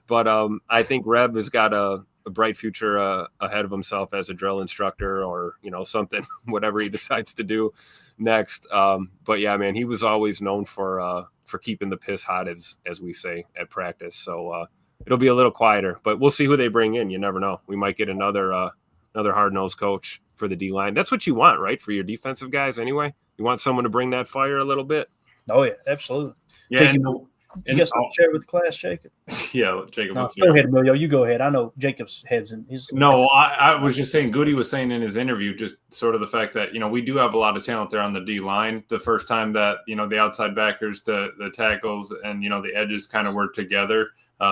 But I think Reb has got a bright future ahead of himself as a drill instructor or, something, whatever he decides to do next. But yeah, man, he was always known for keeping the piss hot, as we say at practice. So it'll be a little quieter, but we'll see who they bring in. You never know. We might get another hard-nosed coach for the D-line. That's what you want, right, for your defensive guys anyway? You want someone to bring that fire a little bit? Oh, yeah, absolutely. Yeah, you guess I'll share with the class, Jacob? Yeah, Jacob. No, go ahead, Emilio. You go ahead. I know Jacob's head's in his. No, I was just saying, Goody was saying in his interview, just sort of the fact that, we do have a lot of talent there on the D line. The first time that, the outside backers, the tackles, and, the edges kind of work together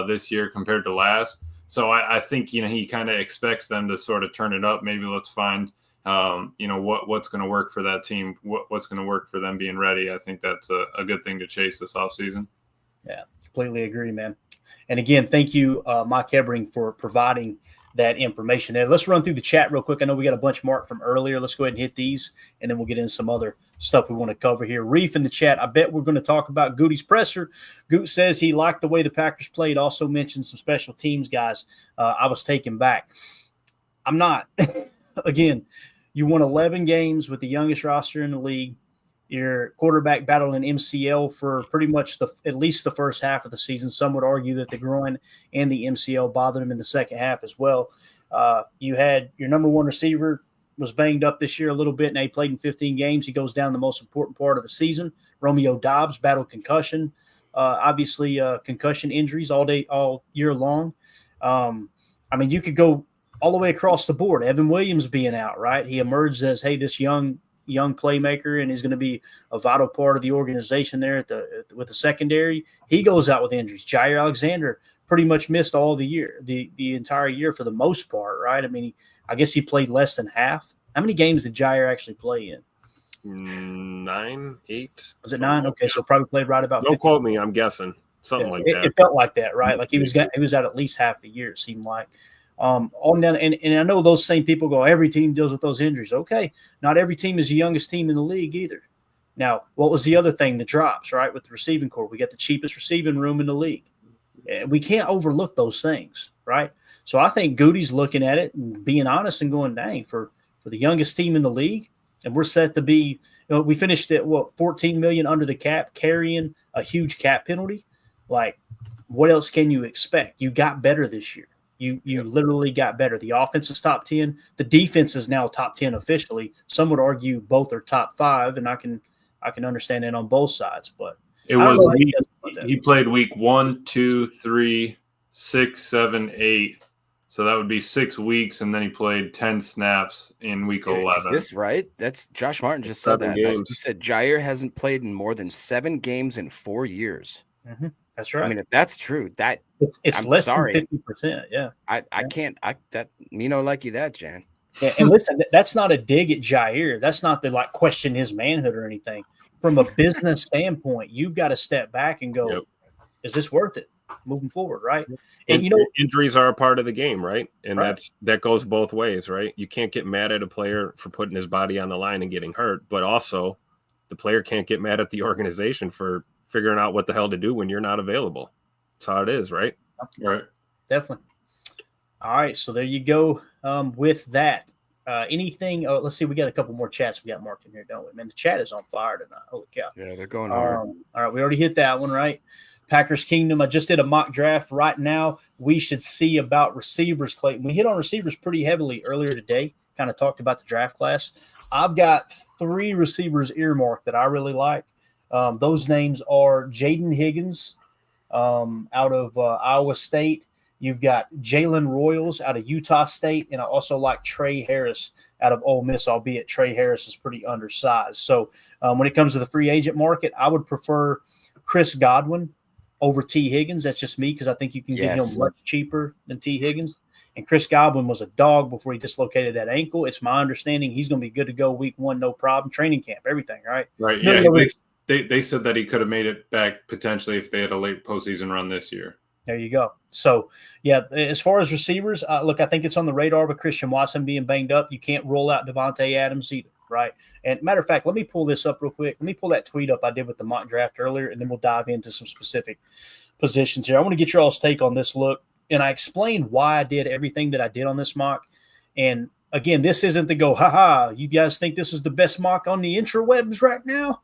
this year compared to last. So I think, he kind of expects them to sort of turn it up. Maybe let's find, what's going to work for that team, what's going to work for them being ready. I think that's a good thing to chase this offseason. Yeah, completely agree, man. And again, thank you, Mike Ebring, for providing that information there. Let's run through the chat real quick. I know we got a bunch marked from earlier. Let's go ahead and hit these, and then we'll get into some other stuff we want to cover here. Reef in the chat, I bet we're going to talk about Goody's presser. Goot says he liked the way the Packers played, also mentioned some special teams guys. I was taken back. I'm not. Again, you won 11 games with the youngest roster in the league. Your quarterback battled an MCL for pretty much at least the first half of the season. Some would argue that the groin and the MCL bothered him in the second half as well. You had your number one receiver was banged up this year a little bit. Now he played in 15 games. He goes down the most important part of the season. Romeo Doubs battled concussion. Obviously, concussion injuries all year long. You could go all the way across the board. Evan Williams being out, right? He emerged as, hey, this young playmaker, and he's going to be a vital part of the organization there with the secondary. He goes out with injuries. Jaire Alexander pretty much missed all the year, the entire year for the most part, right? I mean, I guess he played less than half. How many games did Jaire actually play in? 9, 8. Was it 9? Okay, so probably played right about. Don't quote me. I'm guessing something like that. It felt like that, right? Like he was out at least half the year. It seemed like. On down, and I know those same people go, every team deals with those injuries. Okay, not every team is the youngest team in the league either. Now, what was the other thing? The drops, right? With the receiving core, we got the cheapest receiving room in the league. We can't overlook those things, right? So I think Goody's looking at it and being honest and going, dang, for the youngest team in the league, and we're set to be, we finished at $14 million under the cap, carrying a huge cap penalty. Like, what else can you expect? You got better this year. You literally got better. The offense is top 10. The defense is now top 10 officially. Some would argue both are top 5, and I can understand that on both sides. But it was he played week 1, 2, 3, 6, 7, 8. So that would be 6 weeks, and then he played 10 snaps in week 11. Is this right? That's Josh Martin just said that. He said Jaire hasn't played in more than 7 games in 4 years. Mm-hmm. That's right. I mean, if that's true, it's I'm less sorry. than 50%. Yeah. I can't. Like you that, Jan. Yeah, and listen, that's not a dig at Jaire. That's not to question his manhood or anything. From a business standpoint, you've got to step back and go, is this worth it moving forward, right? And injuries are a part of the game, right? And that goes both ways, right? You can't get mad at a player for putting his body on the line and getting hurt, but also the player can't get mad at the organization for figuring out what the hell to do when you're not available. That's how it is, right? Right. Definitely. All right, so there you go with that. Anything? Oh, let's see. We got a couple more chats we got marked in here, don't we? Man, the chat is on fire tonight. Holy cow! Yeah, they're going hard. All right, we already hit that one, right? Packers Kingdom. I just did a mock draft. Right now, we should see about receivers, Clayton. We hit on receivers pretty heavily earlier today. Kind of talked about the draft class. I've got 3 receivers earmarked that I really like. Those names are Jaden Higgins out of Iowa State. You've got Jalen Royals out of Utah State, and I also like Trey Harris out of Ole Miss, albeit Trey Harris is pretty undersized. So when it comes to the free agent market, I would prefer Chris Godwin over T. Higgins. That's just me because I think you can get him much cheaper than T. Higgins. And Chris Godwin was a dog before he dislocated that ankle. It's my understanding he's going to be good to go week 1, no problem. Training camp, everything, right? Right, yeah. They said that he could have made it back potentially if they had a late postseason run this year. There you go. So, yeah, as far as receivers, look, I think it's on the radar with Christian Watson being banged up. You can't roll out Devontae Adams either, right? And matter of fact, let me pull this up real quick. Let me pull that tweet up I did with the mock draft earlier, and then we'll dive into some specific positions here. I want to get your all's take on this look, and I explained why I did everything that I did on this mock. And, again, this isn't to go, you guys think this is the best mock on the intrawebs right now?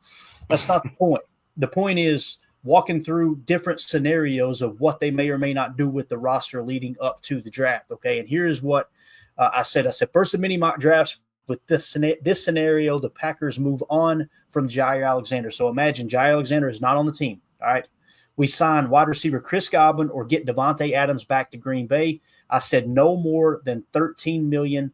That's not the point. The point is walking through different scenarios of what they may or may not do with the roster leading up to the draft, okay? And here's what I said. I said, first of many mock drafts, with this scenario, the Packers move on from Jaire Alexander. So imagine Jaire Alexander is not on the team, all right? We sign wide receiver Chris Godwin or get Devontae Adams back to Green Bay. I said no more than $13 million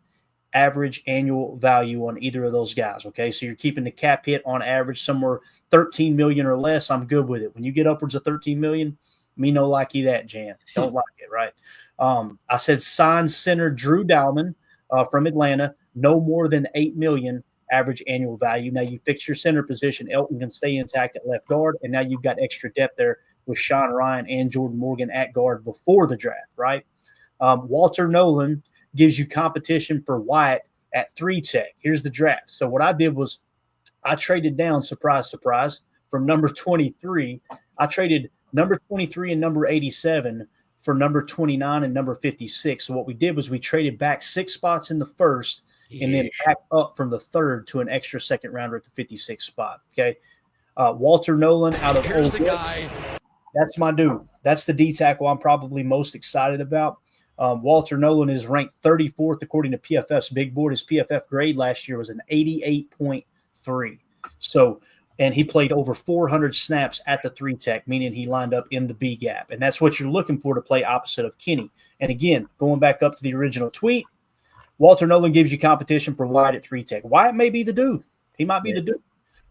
average annual value on either of those guys, okay? So you're keeping the cap hit on average somewhere $13 million or less. I'm good with it. When you get upwards of $13 million, me no likey that, Jan. Don't like it, right? I said sign center Drew Dalman from Atlanta, no more than $8 million average annual value. Now you fix your center position. Elton can stay intact at left guard, and now you've got extra depth there with Sean Ryan and Jordan Morgan at guard before the draft, right? Walter Nolan gives you competition for Wyatt at 3 tech. Here's the draft. So what I did was I traded down, surprise, surprise, from number 23. I traded number 23 and number 87 for number 29 and number 56. So what we did was we traded back 6 spots in the first and then back up from the 3rd to an extra second rounder at the 56th spot. Okay. Walter Nolan out of Here's the guy. That's my dude. That's the D tackle I'm probably most excited about. Walter Nolan is ranked 34th according to PFF's big board. His PFF grade last year was an 88.3. So, and he played over 400 snaps at the 3 tech, meaning he lined up in the B gap. And that's what you're looking for to play opposite of Kenny. And again, going back up to the original tweet, Walter Nolan gives you competition for Wyatt at 3 tech. Wyatt may be the dude. He might be the dude.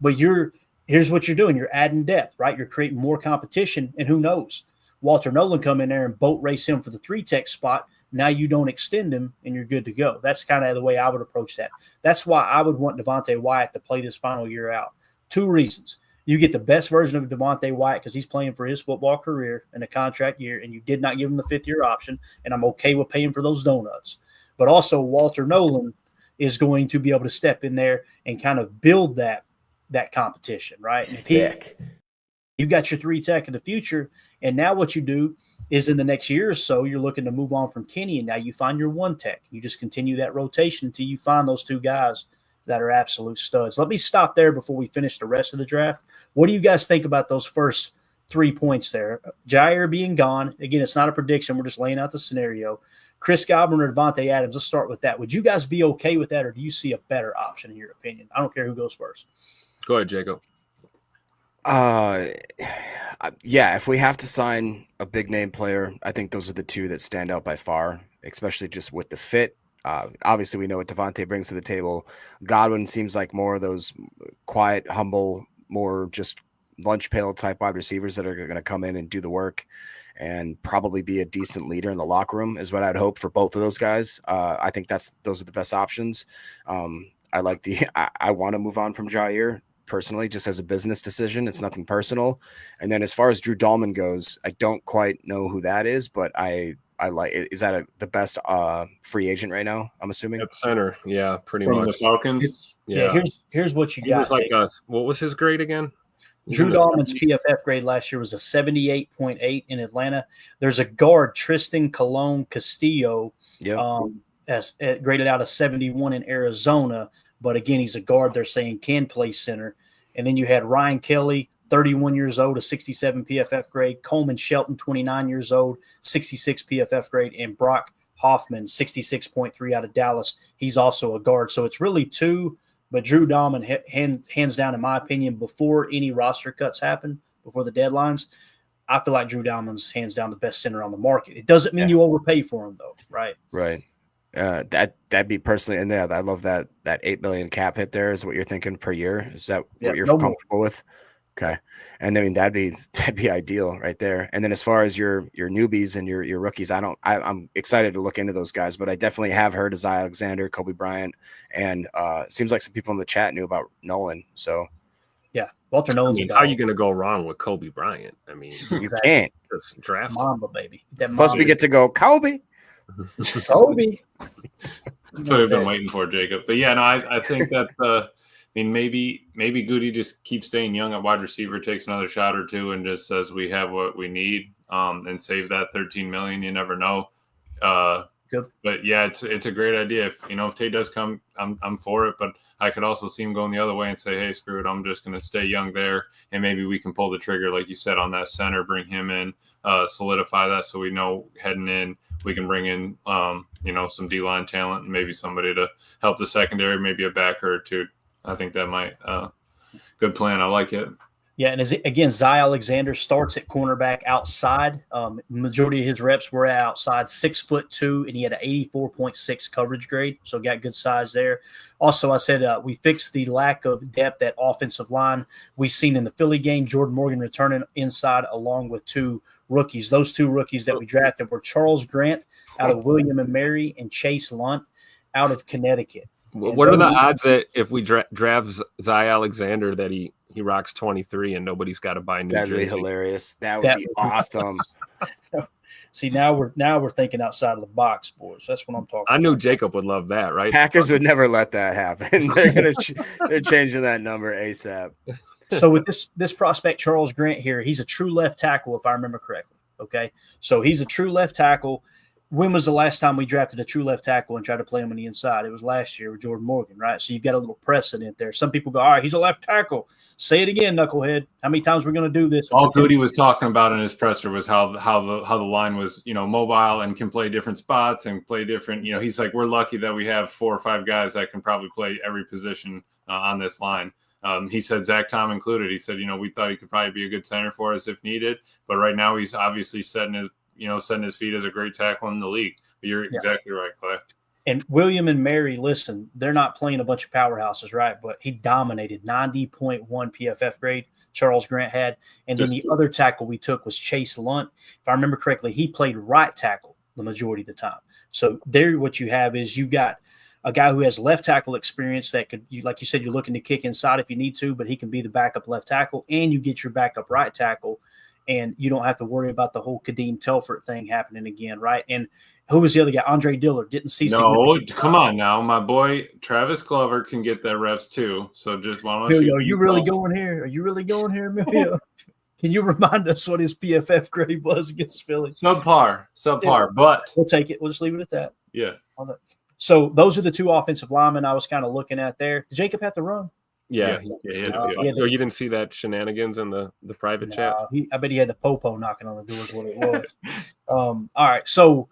But here's what you're doing. You're adding depth, right? You're creating more competition. And who knows? Walter Nolan come in there and boat race him for the 3-tech spot. Now you don't extend him and you're good to go. That's kind of the way I would approach that. That's why I would want Devontae Wyatt to play this final year out. 2 reasons. You get the best version of Devontae Wyatt because he's playing for his football career in a contract year, and you did not give him the 5th-year option, and I'm okay with paying for those donuts. But also Walter Nolan is going to be able to step in there and kind of build that competition, right? And if you got your 3-tech in the future, and now what you do is in the next year or so, you're looking to move on from Kenny, and now you find your 1-tech. You just continue that rotation until you find those 2 guys that are absolute studs. Let me stop there before we finish the rest of the draft. What do you guys think about those first 3 points there? Jaire being gone. Again, it's not a prediction. We're just laying out the scenario. Chris Godwin or Devontae Adams, let's start with that. Would you guys be okay with that, or do you see a better option in your opinion? I don't care who goes first. Go ahead, Jacob. Yeah, if we have to sign a big name player, I think those are the 2 that stand out by far, especially just with the fit. Obviously, we know what Devontae brings to the table. Godwin seems like more of those quiet, humble, more just lunch pail type wide receivers that are going to come in and do the work and probably be a decent leader in the locker room is what I'd hope for both of those guys. I think those are the best options. I want to move on from Jaire personally, just as a business decision. It's nothing personal. And then as far as Drew Dahlman goes, I don't quite know who that is, but I like it. Is that the best free agent right now? I'm assuming at center. Yeah, pretty From much. the Falcons. Yeah. Here's what you He got. was like us. What was his grade again? Drew Dahlman's PFF grade last year was a 78.8 in Atlanta. There's a guard, Tristan Colon Castillo, graded out a 71 in Arizona. But again, he's a guard. They're saying can play center. And then you had Ryan Kelly, 31 years old, a 67 PFF grade. Coleman Shelton, 29 years old, 66 PFF grade. And Brock Hoffman, 66.3 out of Dallas. He's also a guard. So it's really 2, but Drew Dahlman, hands down, in my opinion, before any roster cuts happen, before the deadlines, I feel like Drew Dahlman's hands down the best center on the market. It doesn't mean you overpay for him, though, right? Right. That'd be personally, and I love that $8 million cap hit there is what you're thinking per year. Is that what you're comfortable with? Okay. And I mean, that'd be ideal right there. And then as far as your newbies and your rookies, I'm excited to look into those guys, but I definitely have heard of Jaire Alexander, Kobe Bryant, and seems like some people in the chat knew about Nolan. So yeah, Walter Nolan's how are you going to go wrong with Kobe Bryant? I mean, you can't. Just draft Mamba, baby. Plus we get to go Kobe. Kobe. That's what we've been waiting for, Jacob. But yeah, no, I think that I mean, maybe Goody just keeps staying young at wide receiver, takes another shot or 2, and just says we have what we need, and save that $13 million. You never know. Good. But yeah, it's a great idea. If Tate does come, I'm for it. But I could also see him going the other way and say, hey, screw it, I'm just going to stay young there, and maybe we can pull the trigger, like you said, on that center, bring him in, solidify that, so we know heading in we can bring in some D-line talent and maybe somebody to help the secondary, maybe a backer or 2. I think that might good plan. I like it. Yeah, and again, Jaire Alexander starts at cornerback outside. Majority of his reps were outside, 6'2", and he had an 84.6 coverage grade, so got good size there. Also, I said we fixed the lack of depth at offensive line. We seen in the Philly game, Jordan Morgan returning inside along with 2 rookies. Those 2 rookies that we drafted were Charles Grant out of William and Mary and Chase Lunt out of Connecticut. What are the odds that if we draft Jaire Alexander that he rocks 23 and nobody's got to buy new jersey? That'd be hilarious. That would be awesome. See, now we're thinking outside of the box, boys. That's what I'm talking about. I knew Jacob would love that, right? Packers would never let that happen. They're changing that number ASAP. So with this prospect, Charles Grant here, he's a true left tackle, if I remember correctly. Okay, so he's a true left tackle. When was the last time we drafted a true left tackle and tried to play him on the inside? It was last year with Jordan Morgan, right? So you've got a little precedent there. Some people go, all right, he's a left tackle. Say it again, knucklehead. How many times we're going to do this? All Goody was talking about in his presser was how the line was, mobile and can play different spots and play different. He's like, we're lucky that we have 4 or 5 guys that can probably play every position on this line. He said Zach Tom included. He said, we thought he could probably be a good center for us if needed, but right now he's obviously setting his feet as a great tackle in the league. But you're exactly right, Clay. And William and Mary, listen, they're not playing a bunch of powerhouses, right? But he dominated 90.1 PFF grade. Charles Grant had. And then the other tackle we took was Chase Lunt. If I remember correctly, he played right tackle the majority of the time. So there what you have is you've got a guy who has left tackle experience that could, like you said, you're looking to kick inside if you need to, but he can be the backup left tackle, and you get your backup right tackle, and you don't have to worry about the whole Kadeem Telford thing happening again, right? And who was the other guy? Andre Dillard. Didn't see. No, come on now. My boy Travis Glover can get that reps too. So just want to. Are you really going here? Are you really going here, Emilio? Can you remind us what his PFF grade was against Philly? Subpar, Yeah. but We'll take it. We'll just leave it at that. yeah. So those are the two offensive linemen I was kind of looking at there. Did Jacob have to run? Yeah. You didn't see that shenanigans in the private chat? I bet he had the popo knocking on the door is what it was. All right. So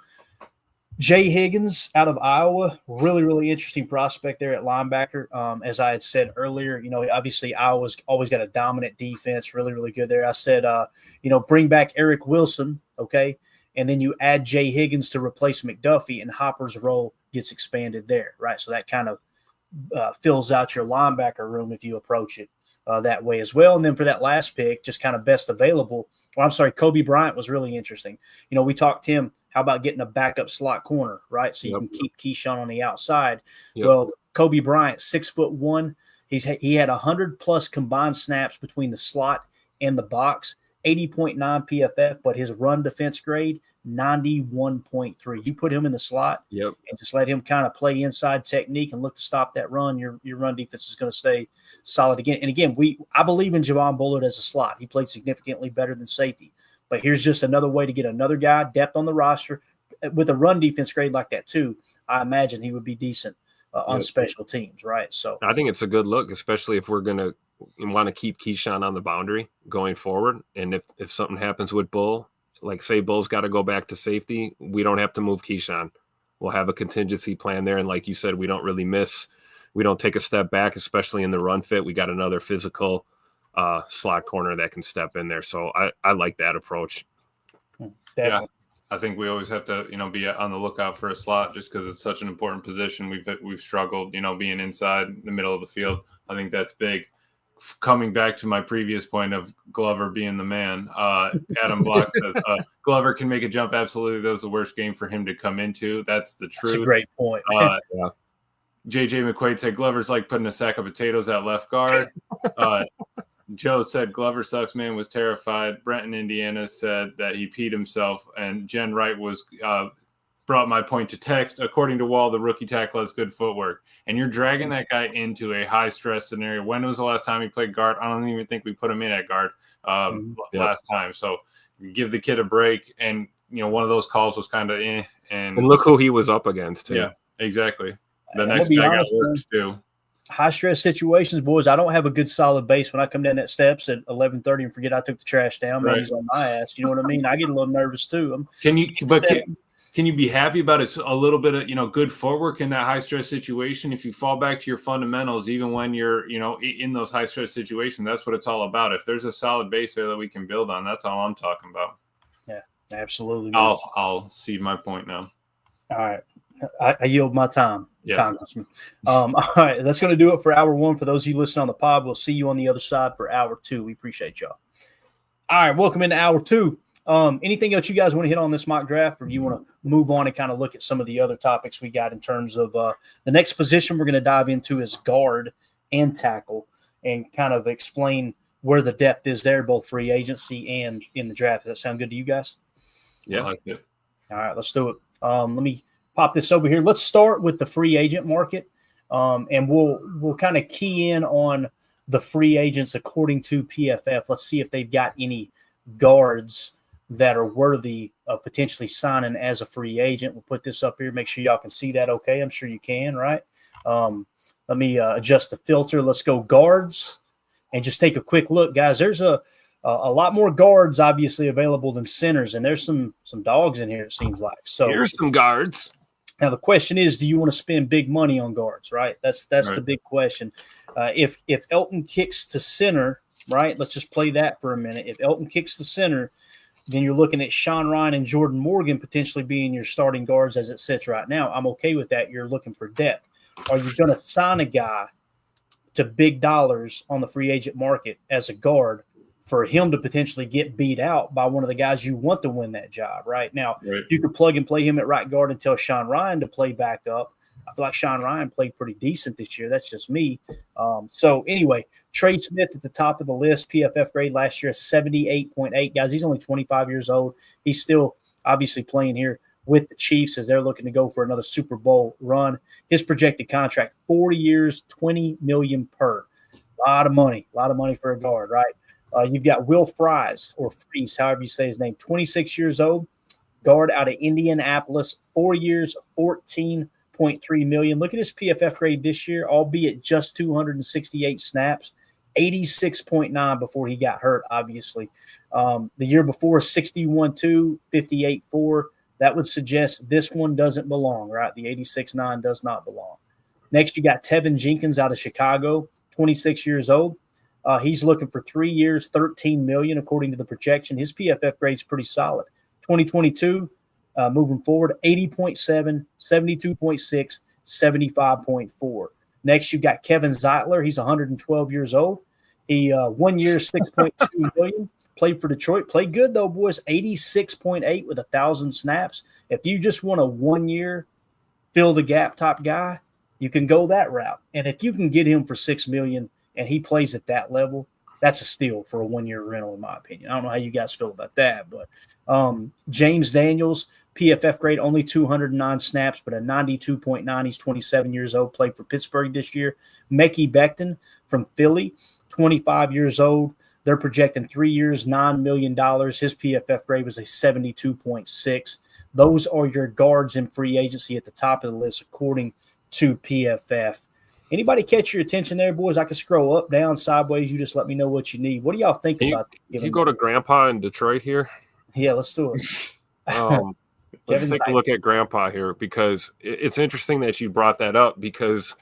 Jay Higgins out of Iowa, really, really interesting prospect there at linebacker. As I had said earlier, obviously Iowa's always got a dominant defense, really, really good there. I said, bring back Eric Wilson, okay, and then you add Jay Higgins to replace McDuffie, and Hopper's role gets expanded there, right? So that kind of fills out your linebacker room if you approach it that way as well. And then for that last pick, just kind of best available. Well, I'm sorry, Kobe Bryant was really interesting. We talked to him. How about getting a backup slot corner, right? So you can keep Keyshawn on the outside. Yep. Well, Kobe Bryant, 6'1". He had 100+ combined snaps between the slot and the box, 80.9 PFF, but his run defense grade, 91.3. You put him in the slot and just let him kind of play inside technique and look to stop that run. Your run defense is going to stay solid again. And again, I believe in Javon Bullard as a slot. He played significantly better than safety. But here's just another way to get another guy depth on the roster with a run defense grade like that too. I imagine he would be decent on special teams, right? So I think it's a good look, especially if we're going to want to keep Keyshawn on the boundary going forward. And if something happens with Bull, like say Bull's got to go back to safety, we don't have to move Keyshawn. We'll have a contingency plan there. And like you said, we don't really miss. We don't take a step back, especially in the run fit. We got another physical slot corner that can step in there. So I like that approach. Yeah, I think we always have to, be on the lookout for a slot just because it's such an important position. We've struggled, being inside the middle of the field. I think that's big. Coming back to my previous point of Glover being the man, Adam Block says Glover can make a jump. Absolutely. That was the worst game for him to come into. That's the truth. That's a great point. JJ McQuaid said Glover's like putting a sack of potatoes at left guard. Joe said Glover sucks, man, was terrified. Brent in Indiana said that he peed himself. And Jen Wright was brought my point to text. According to Wall, the rookie tackle has good footwork. And you're dragging that guy into a high-stress scenario. When was the last time he played guard? I don't even think we put him in at guard last time. So give the kid a break. And, one of those calls was kind of And look who he was up against, too. Yeah, exactly. The next guy got works, too. High stress situations, boys. I don't have a good solid base when I come down that steps at 11:30 and forget I took the trash down. Man, he's on my ass. You know what I mean? I get a little nervous too. Can you be happy about it? A little bit of good footwork in that high stress situation. If you fall back to your fundamentals, even when you're in those high stress situations, that's what it's all about. If there's a solid base there that we can build on, that's all I'm talking about. Yeah, absolutely. I'll cede my point now. All right. I yield my time, Congressman. Yeah. All right, that's going to do it for hour one. For those of you listening on the pod, we'll see you on the other side for hour two. We appreciate y'all. All right, welcome into hour two. Anything else you guys want to hit on this mock draft, or you want to move on and kind of look at some of the other topics we got in terms of the next position we're going to dive into is guard and tackle, and kind of explain where the depth is there, both free agency and in the draft. Does that sound good to you guys? Yeah, I like it. All right, let's do it. Let me pop this over here. Let's start with the free agent market, and we'll kind of key in on the free agents according to PFF. Let's see if they've got any guards that are worthy of potentially signing as a free agent. We'll put this up here. Make sure y'all can see that okay. I'm sure you can, right? Let me adjust the filter. Let's go guards and just take a quick look, guys. There's a lot more guards obviously available than centers, and there's some dogs in here, it seems like. So here's some guards. Now the question is, do you want to spend big money on guards, right? That's right. The big question. If Elton kicks to center, right, let's just play that for a minute. If Elton kicks to center, then you're looking at Sean Ryan and Jordan Morgan potentially being your starting guards as it sits right now. I'm okay with that. You're looking for depth. Are you going to sign a guy to big dollars on the free agent market as a guard for him to potentially get beat out by one of the guys you want to win that job. Right now, Right. you could plug and play him at right guard and tell Sean Ryan to play back up. I feel like Sean Ryan played pretty decent this year. That's just me. So anyway, Trey Smith at the top of the list, PFF grade last year, 78.8. Guys, he's only 25 years old. He's still obviously playing here with the Chiefs as they're looking to go for another Super Bowl run. His projected contract, 40 years, $20 million per. A lot of money for a guard, right? You've got Will Fries, or Freeze, however you say his name, 26 years old, guard out of Indianapolis, 4 years, $14.3 million. Look at his PFF grade this year, albeit just 268 snaps, 86.9 before he got hurt, obviously. The year before, 61.2, 58.4. That would suggest this one doesn't belong, right? The 86.9 does not belong. Next, you got Tevin Jenkins out of Chicago, 26 years old. He's looking for 3 years, $13 million, according to the projection. His PFF grade is pretty solid. 2022, moving forward, 80.7, 72.6, 75.4. Next, you've got Kevin Zeitler. He's 112 years old. He 1 year, $6.2 million. Played for Detroit. Played good, though, boys. 86.8 with 1,000 snaps. If you just want a 1 year fill the gap top guy, you can go that route. And if you can get him for $6 million and he plays at that level, that's a steal for a 1 year rental, in my opinion. I don't know how you guys feel about that, but James Daniels, PFF grade, only 209 snaps, but a 92.9. He's 27 years old, played for Pittsburgh this year. Mekhi Becton from Philly, 25 years old. They're projecting 3 years, $9 million. His PFF grade was a 72.6. Those are your guards in free agency at the top of the list, according to PFF. Anybody catch your attention there, boys? I can scroll up, down, sideways. You just let me know what you need. What do y'all think about? Can you go to Grandpa in Detroit here? Yeah, let's do it. Let's take a look at Grandpa here, because it's interesting that you brought that up, because,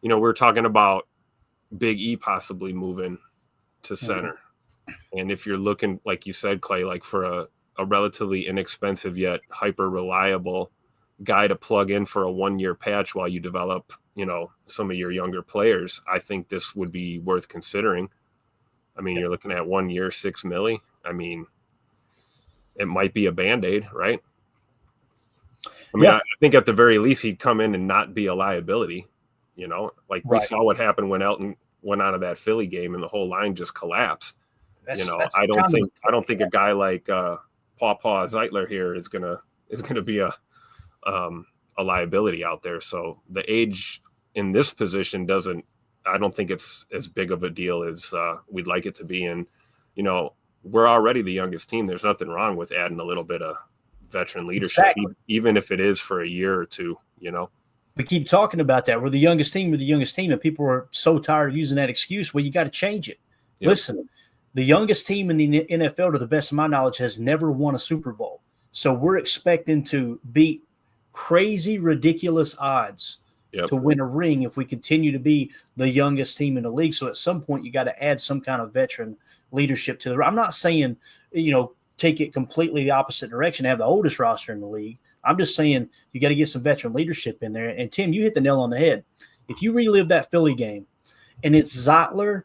you know, we're talking about Big E possibly moving to center. And if you're looking, like you said, Clay, like for a relatively inexpensive yet hyper reliable guy to plug in for a 1 year patch while you develop, you know, some of your younger players, I think this would be worth considering. I mean, you're looking at 1 year, $6 million. I mean, it might be a Band-Aid, right? I mean, I think at the very least he'd come in and not be a liability, you know, like we saw what happened when Elton went out of that Philly game and the whole line just collapsed. I don't think a guy like Paw Zeitler here is gonna be a liability out there. So the age in this position I don't think it's as big of a deal as we'd like it to be. And, you know, we're already the youngest team. There's nothing wrong with adding a little bit of veteran leadership, even if it is for a year or two, you know. We keep talking about that. We're the youngest team, and people are so tired of using that excuse. Well, you got to change it. Yep. Listen, the youngest team in the NFL, to the best of my knowledge, has never won a Super Bowl. So we're expecting to beat crazy, ridiculous odds to win a ring if we continue to be the youngest team in the league. So at some point, you got to add some kind of veteran leadership to the – I'm not saying, you know, take it completely the opposite direction, have the oldest roster in the league. I'm just saying you got to get some veteran leadership in there. And, Tim, you hit the nail on the head. If you relive that Philly game and it's Zeitler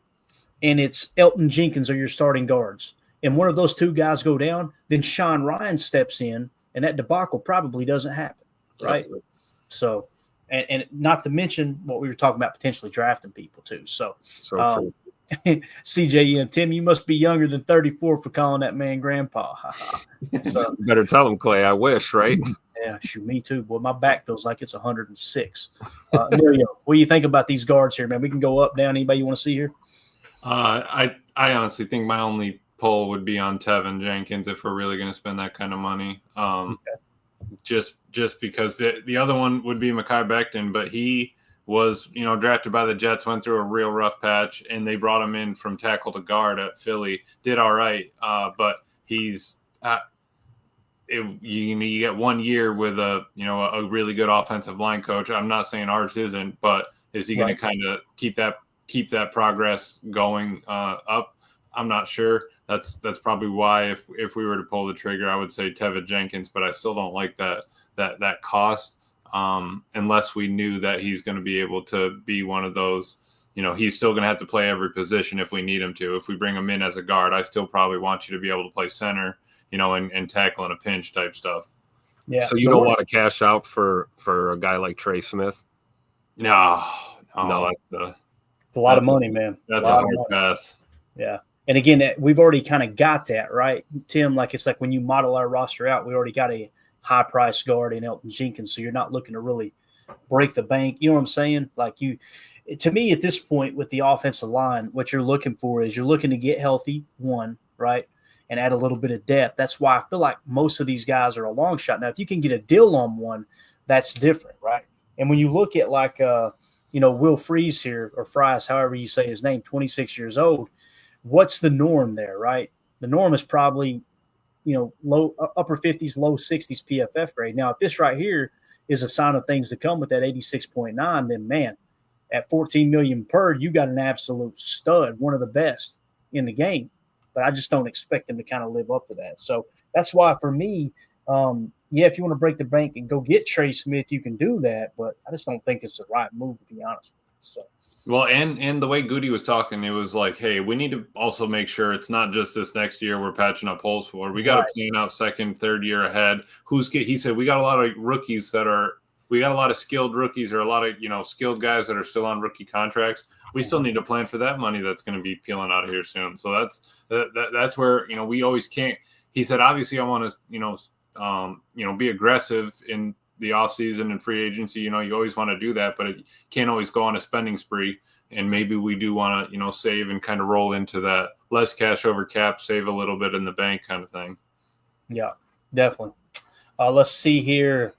and it's Elton Jenkins are your starting guards, and one of those two guys go down, then Sean Ryan steps in, and that debacle probably doesn't happen, right? Yep. So, and not to mention what we were talking about, potentially drafting people too. So true. CJM, Tim, you must be younger than 34 for calling that man grandpa. So, better tell him, Clay. I wish, right? Yeah, shoot, me too. Boy, my back feels like it's 106. Emilio, what do you think about these guards here, man? We can go up, down. Anybody you want to see here? I honestly think my only pull would be on Tevin Jenkins if we're really going to spend that kind of money. Just because the other one would be Mekhi Becton, but he was, you know, drafted by the Jets, went through a real rough patch, and they brought him in from tackle to guard at Philly. Did all right, but he's you get 1 year with a really good offensive line coach. I'm not saying ours isn't, but is he going to kind of keep that progress going up? I'm not sure. That's probably why if we were to pull the trigger, I would say Tevin Jenkins, but I still don't like that cost unless we knew that he's going to be able to be one of those he's still going to have to play every position if we need him to. If we bring him in as a guard, I still probably want you to be able to play center, and tackle in a pinch type stuff. Yeah. So you don't want to cash out for a guy like Trey Smith? No. It's a lot of money, man. That's a hard pass. Yeah. And again, we've already kind of got that, right, Tim? Like, it's like when you model our roster out, we already got a high-priced guard in Elton Jenkins, so you're not looking to really break the bank. You know what I'm saying? Like, to me, at this point with the offensive line, what you're looking for is you're looking to get healthy, one, right, and add a little bit of depth. That's why I feel like most of these guys are a long shot. Now, if you can get a deal on one, that's different, right? And when you look at Will Freeze here, or Fries, however you say his name, 26 years old, what's the norm there, right? The norm is probably, low upper 50s, low 60s PFF grade. Now, if this right here is a sign of things to come with that 86.9, then, man, at $14 million per, you got an absolute stud, one of the best in the game. But I just don't expect him to kind of live up to that. So that's why, for me, if you want to break the bank and go get Trey Smith, you can do that. But I just don't think it's the right move, to be honest with you. So. Well, and the way Goody was talking, it was like, hey, we need to also make sure it's not just this next year we're patching up holes for. We got to plan out second, third year ahead. He said we got a lot of rookies we got a lot of skilled rookies, or a lot of skilled guys that are still on rookie contracts. We still need to plan for that money that's going to be peeling out of here soon. So that's where we always can't. He said, obviously, I want to be aggressive in the offseason and free agency. You always want to do that, but it can't always go on a spending spree. And maybe we do want to save and kind of roll into that less cash over cap, save a little bit in the bank kind of thing. Yeah, definitely. Let's see here.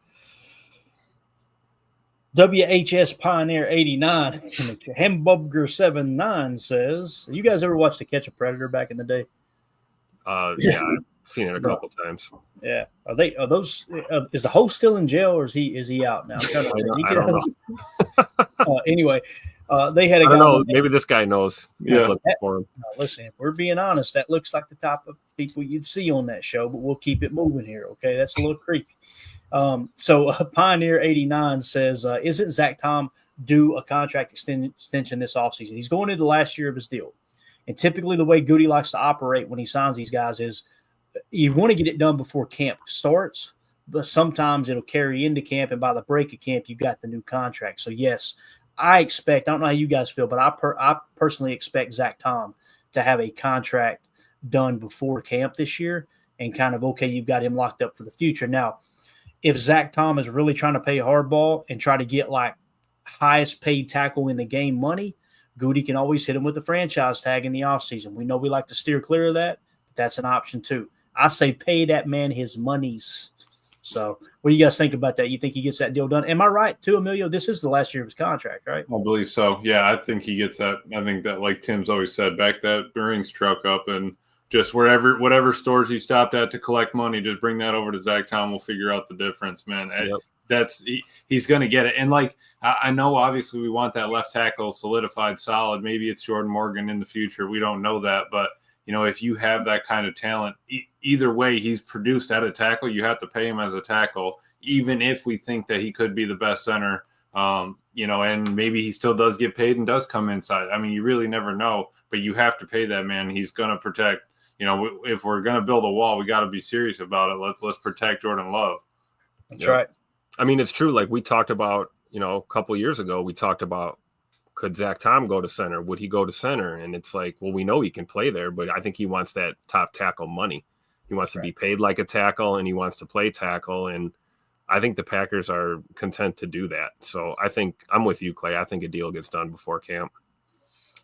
WHS Pioneer 89 Hamburger 79 says, you guys ever watched To Catch a Predator back in the day? Yeah, I've seen it a couple times. Yeah. Are those is the host still in jail, or is he out now? I don't know. Anyway, they had a guy. I don't know. Maybe this guy knows. Yeah. For him. Listen, if we're being honest, that looks like the type of people you'd see on that show, but we'll keep it moving here. Okay. That's a little creepy. So Pioneer 89 says, isn't Zach Tom due a contract extension this offseason? He's going into the last year of his deal. And typically the way Goody likes to operate when he signs these guys is you want to get it done before camp starts, but sometimes it'll carry into camp, and by the break of camp, you got the new contract. So, yes, I don't know how you guys feel, but I personally expect Zach Tom to have a contract done before camp this year, and kind of, okay, you've got him locked up for the future. Now, if Zach Tom is really trying to pay hardball and try to get like highest paid tackle in the game money, Goody can always hit him with the franchise tag in the offseason. We know we like to steer clear of that, but that's an option too. I say pay that man his monies. So what do you guys think about that? You think he gets that deal done? Am I right too, Emilio? This is the last year of his contract, right? I believe so. Yeah, I think he gets that. I think that, like Tim's always said, back that Bring's truck up and just whatever stores you stopped at to collect money, just bring that over to Zach Tom. We'll figure out the difference, man. Yep. He's going to get it. And like, I know obviously we want that left tackle solidified solid. Maybe it's Jordan Morgan in the future. We don't know that, but if you have that kind of talent, either way, he's produced at a tackle. You have to pay him as a tackle, even if we think that he could be the best center, and maybe he still does get paid and does come inside. I mean, you really never know, but you have to pay that man. He's going to protect, if we're going to build a wall, we got to be serious about it. Let's protect Jordan Love. That's right. I mean, it's true. Like we talked about, a couple years ago, we talked about, could Zach Tom go to center? Would he go to center? And it's like, well, we know he can play there, but I think he wants that top tackle money. He wants to be paid like a tackle, and he wants to play tackle. And I think the Packers are content to do that. So I think I'm with you, Clay. I think a deal gets done before camp.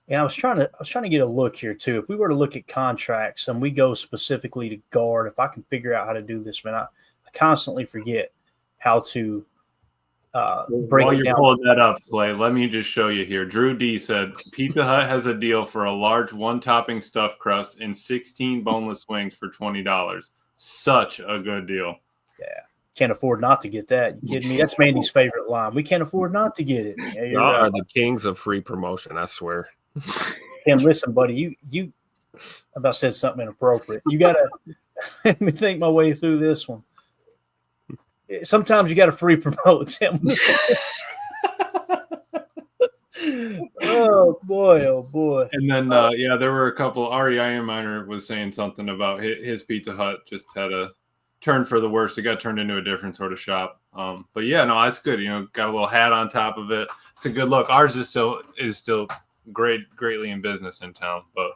And I was trying to get a look here too. If we were to look at contracts and we go specifically to guard, if I can figure out how to do this, man, I constantly forget how to break While it you're down. pulling that up, Clay, let me just show you here. Drew D said Pizza Hut has a deal for a large one-topping stuffed crust and 16 boneless wings for $20. Such a good deal. Yeah. Can't afford not to get that. You kidding me? That's Mandy's favorite line. We can't afford not to get it. Yeah, Y'all are the kings of free promotion, I swear. And listen, buddy, you about said something inappropriate. You gotta let me think my way through this one. Sometimes you gotta free promote, Tim. Oh boy, oh boy. And then, yeah, there were a couple. Ari Ironminer was saying something about his Pizza Hut just had a turn for the worse. It got turned into a different sort of shop. But yeah, no, that's good. You know, got a little hat on top of it. It's a good look. Ours is still greatly in business in town. But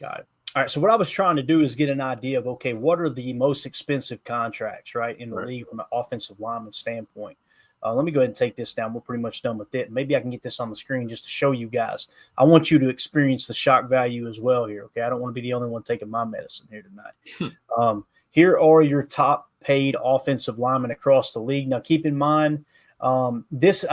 got it. All right. So what I was trying to do is get an idea of, okay, what are the most expensive contracts, right, in the league from an offensive lineman standpoint. Let me go ahead and take this down. We're pretty much done with it. Maybe I can get this on the screen just to show you guys. I want you to experience the shock value as well here, okay? I don't want to be the only one taking my medicine here tonight. Here are your top paid offensive linemen across the league. Now, keep in mind, I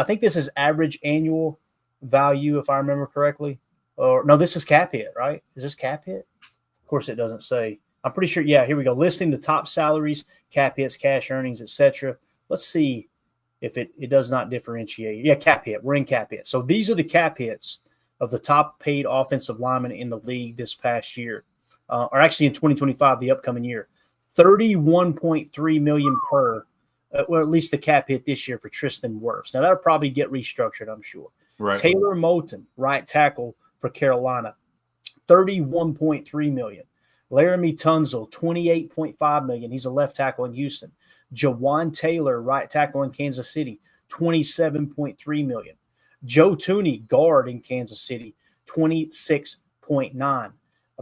think this is average annual value, if I remember correctly. Or no, this is cap hit, right? Is this cap hit? Of course, it doesn't say. I'm pretty sure. Yeah, here we go. Listing the top salaries, cap hits, cash earnings, etc. Let's see if it does not differentiate. Yeah, cap hit. We're in cap hit. So these are the cap hits of the top paid offensive linemen in the league this past year, or actually in 2025, the upcoming year. $31.3 million per, or at least the cap hit this year for Tristan Wirfs. Now, that'll probably get restructured, I'm sure. right. Taylor Moton, right tackle for Carolina, $31.3 million. Laramie Tunzel, $28.5 million. He's a left tackle in Houston. Jawan Taylor, right tackle in Kansas City, $27.3 million. Joe Tooney, guard in Kansas City, $26.9 million.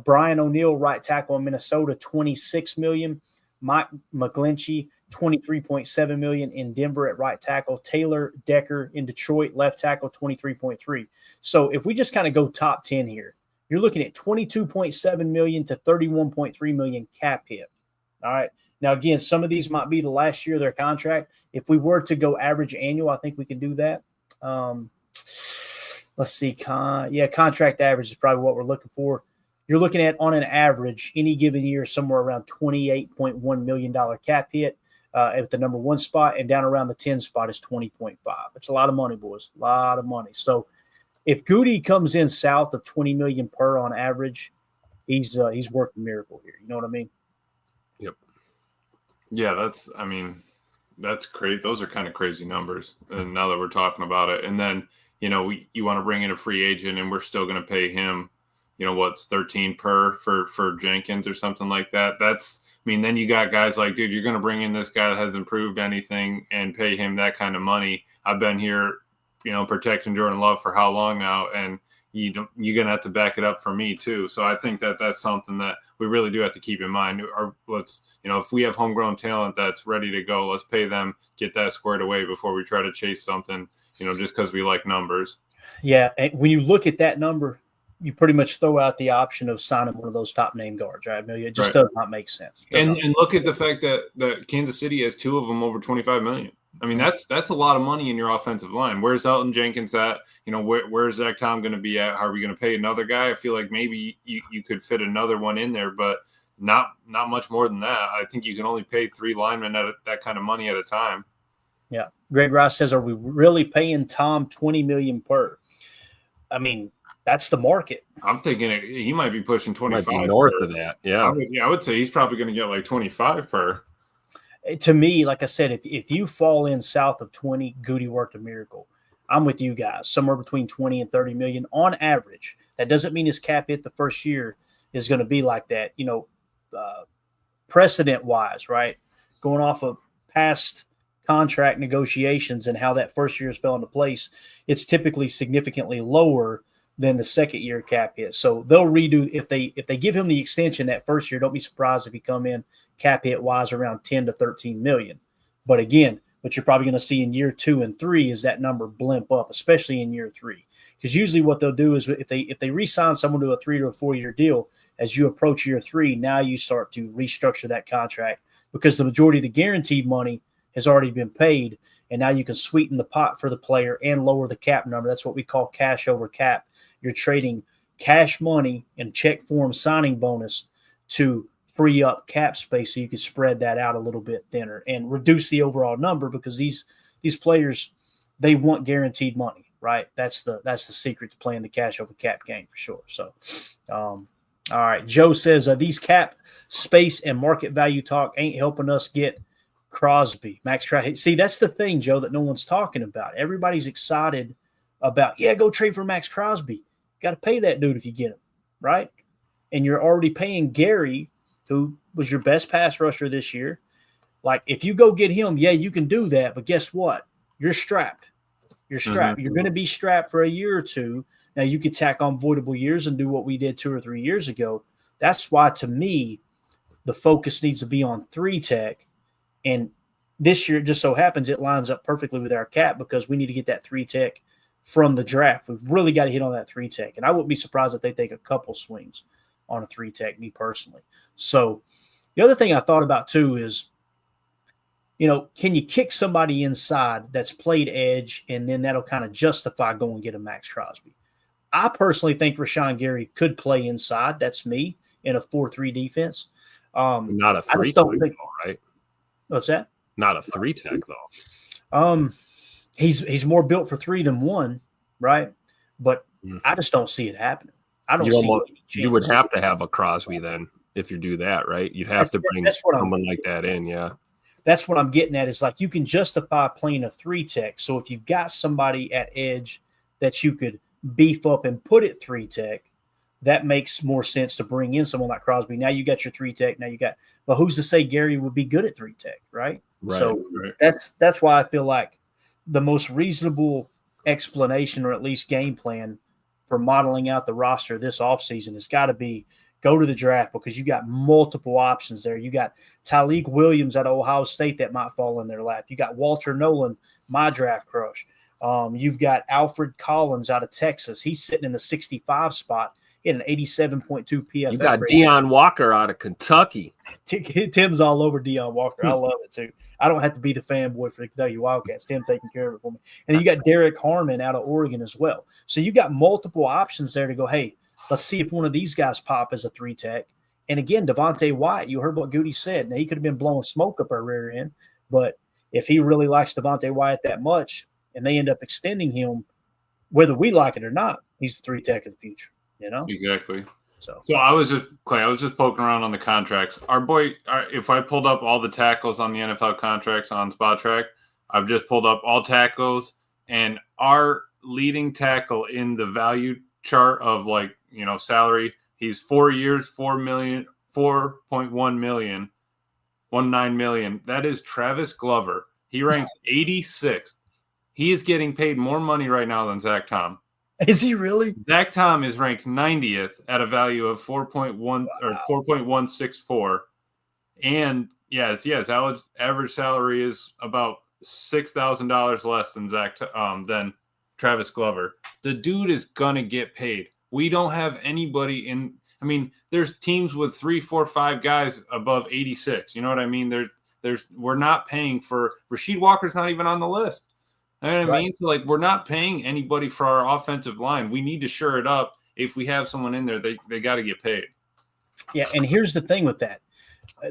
Brian O'Neill, right tackle in Minnesota, $26 million. Mike McGlinchey, $23.7 million in Denver at right tackle. Taylor Decker in Detroit, left tackle, $23.3 million. So if we just kind of go top 10 here, you're looking at $22.7 million to $31.3 million cap hit. All right. Now, again, some of these might be the last year of their contract. If we were to go average annual, I think we can do that. Let's see. Contract average is probably what we're looking for. You're looking at, on an average, any given year, somewhere around $28.1 million cap hit at the number 1 spot, and down around the 10 spot is 20.5. It's a lot of money, boys. A lot of money. So if Goody comes in south of $20 million per on average, he's working a miracle here. You know what I mean? Yep. Yeah, that's crazy. Those are kind of crazy numbers. And now that we're talking about it, and then, you know, you want to bring in a free agent and we're still going to pay him, you know, what's 13 per for Jenkins or something like that. Then you got guys like, dude, you're going to bring in this guy that hasn't proved anything and pay him that kind of money. I've been here, you know, protecting Jordan Love for how long now, and you're going to have to back it up for me too. So I think that's something that we really do have to keep in mind. Or if we have homegrown talent that's ready to go, let's pay them, get that squared away before we try to chase something, you know, just because we like numbers. Yeah. And when you look at that number, you pretty much throw out the option of signing one of those top name guards, right? It just does not make sense. And look at the fact that Kansas City has 2 of them over $25 million. I mean, that's a lot of money in your offensive line. Where's Elton Jenkins at? You know, where's Zach Tom going to be at? How are we going to pay another guy? I feel like maybe you could fit another one in there, but not much more than that. I think you can only pay 3 linemen at that kind of money at a time. Yeah. Greg Rice says, are we really paying Tom $20 million per? I mean, that's the market. I'm thinking he might be pushing 25. Might be north of that. Yeah. I would say he's probably going to get like 25 per. To me, like I said, if you fall in south of 20, Goody worked a miracle. I'm with you guys, somewhere between 20 and 30 million on average. That doesn't mean his cap hit the first year is going to be like that, you know, precedent-wise, right? Going off of past contract negotiations and how that first year has fell into place, it's typically significantly lower than the second year cap hit. So they'll redo if they give him the extension that first year. Don't be surprised if he come in cap hit wise around 10 to 13 million. But again, what you're probably going to see in year 2 and 3 is that number blimp up, especially in year 3. Because usually what they'll do is if they re-sign someone to a 3 to a 4 year deal, as you approach year 3, now you start to restructure that contract because the majority of the guaranteed money has already been paid. And now you can sweeten the pot for the player and lower the cap number. That's what we call cash over cap. You're trading cash money and check form signing bonus to free up cap space so you can spread that out a little bit thinner and reduce the overall number because these players, they want guaranteed money, right? That's the secret to playing the cash over cap game for sure. So, all right. Joe says these cap space and market value talk ain't helping us get Crosby, Max Crosby. See, that's the thing, Joe, that no one's talking about. Everybody's excited about, go trade for Max Crosby. Got to pay that dude if you get him, right? And you're already paying Gary, who was your best pass rusher this year. Like, if you go get him, you can do that. But guess what? You're strapped. You're strapped. You're going to be strapped for a year or two. Now, you could tack on voidable years and do what we did 2 or 3 years ago. That's why, to me, the focus needs to be on 3-tech. And this year, it just so happens it lines up perfectly with our cap because we need to get that 3-tech from the draft. We've really got to hit on that 3-tech. And I wouldn't be surprised if they take a couple swings on a 3-tech, me personally. So the other thing I thought about, too, is, can you kick somebody inside that's played edge, and then that'll kind of justify going and get a Max Crosby? I personally think Rashawn Gary could play inside. That's me in a 4-3 defense. Not a 3-tech, right? What's that? Not a 3-tech, though. He's more built for 3 than 1, right? But I just don't see it happening. I don't see any chance. You would have to have a Crosby then if you do that, right? You'd have to bring someone like that in, yeah. That's what I'm getting at, is like you can justify playing a 3-tech. So if you've got somebody at edge that you could beef up and put it 3-tech, that makes more sense to bring in someone like Crosby. Now you got your 3-tech. But who's to say Gary would be good at 3-tech, right? So that's why I feel like the most reasonable explanation, or at least game plan, for modeling out the roster this offseason has got to be go to the draft, because you got multiple options there. You got Tyleik Williams out of Ohio State that might fall in their lap. You got Walter Nolan, my draft crush. You've got Alfred Collins out of Texas. He's sitting in the 65 spot. He had an 87.2 PFF. You got Deion Walker out of Kentucky. Tim's all over Deion Walker. I love it, too. I don't have to be the fanboy for the Kentucky Wildcats. Tim taking care of it for me. And then you got Derek Harmon out of Oregon as well. So you got multiple options there to go, hey, let's see if one of these guys pop as a 3-tech. And again, Devontae Wyatt, you heard what Goody said. Now, he could have been blowing smoke up our rear end, but if he really likes Devontae Wyatt that much and they end up extending him, whether we like it or not, he's the 3-tech of the future, Exactly. So I was just poking around on the contracts. If I pulled up all the tackles on the NFL contracts on Spot Track, I've just pulled up all tackles, and our leading tackle in the value chart of salary, he's 4 years, 4 million, 4.1 million, 19 million. That is Travis Glover. He ranks 86th. He is getting paid more money right now than Zach Tom. Is he really? Zach Tom is ranked 90th at a value of 4.1 or 4.164. And yes, average salary is about $6,000 less than than Travis Glover. The dude is gonna get paid. We don't have anybody in. I mean, there's teams with 3, 4, 5 guys above 86. You know what I mean? We're not paying for Rasheed Walker's not even on the list. You know what I mean? So we're not paying anybody for our offensive line. We need to shore it up. If we have someone in there, they got to get paid. Yeah, and here's the thing with that.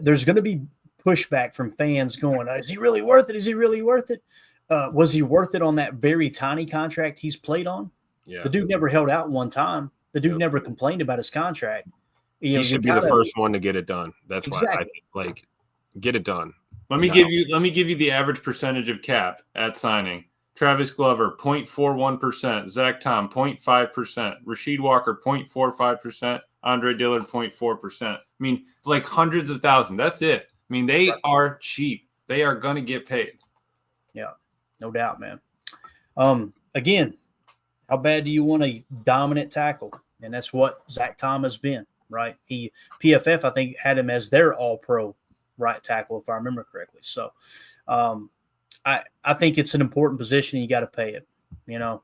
There's going to be pushback from fans going, is he really worth it? Is he really worth it? Was he worth it on that very tiny contract he's played on? Yeah. The dude never held out one time. The dude never complained about his contract. He should be the first one to get it done. That's why I think, get it done. Let me give you the average percentage of cap at signing. Travis Glover, 0.41%. Zach Tom, 0.5%. Rasheed Walker, 0.45%. Andre Dillard, 0.4%. I mean, hundreds of thousands. That's it. I mean, they are cheap. They are going to get paid. Yeah, no doubt, man. Again, how bad do you want a dominant tackle? And that's what Zach Tom has been, right? PFF, I think, had him as their all-pro right tackle, if I remember correctly. So, I think it's an important position. You got to pay it.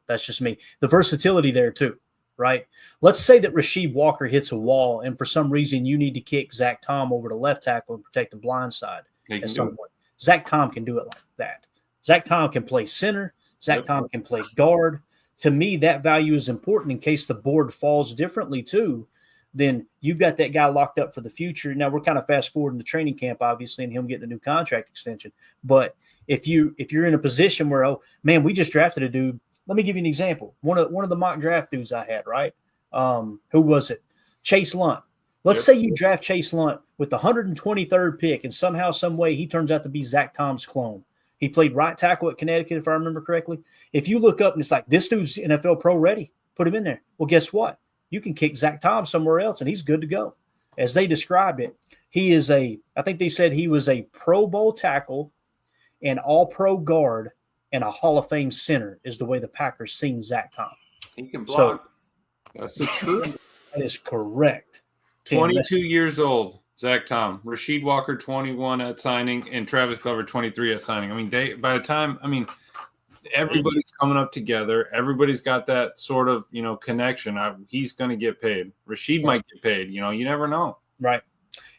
That's just me. The versatility there too, right? Let's say that Rasheed Walker hits a wall, and for some reason you need to kick Zach Tom over to left tackle and protect the blind side at some point. Zach Tom can do it like that. Zach Tom can play center. Zach Tom can play guard. To me, that value is important in case the board falls differently too. Then you've got that guy locked up for the future. Now we're kind of fast forwarding to training camp, obviously, and him getting a new contract extension. But if you're in a position where, oh man, we just drafted a dude. Let me give you an example. One of the mock draft dudes I had, right? Who was it? Chase Lunt. Let's say you draft Chase Lunt with the 123rd pick, and somehow, some way, he turns out to be Zach Tom's clone. He played right tackle at Connecticut, if I remember correctly. If you look up and it's like, this dude's NFL pro ready, put him in there. Well, guess what? You can kick Zach Tom somewhere else, and he's good to go. As they described it, he is I think they said he was a Pro Bowl tackle, an all-pro guard, and a Hall of Fame center is the way the Packers seen Zach Tom. He can block. So, that's the truth. That is correct. 22 years old, Zach Tom. Rasheed Walker, 21 at signing, and Travis Glover, 23 at signing. I mean, by the time, everybody's coming up together. Everybody's got that sort of, connection. He's going to get paid. Rasheed might get paid. You never know. Right.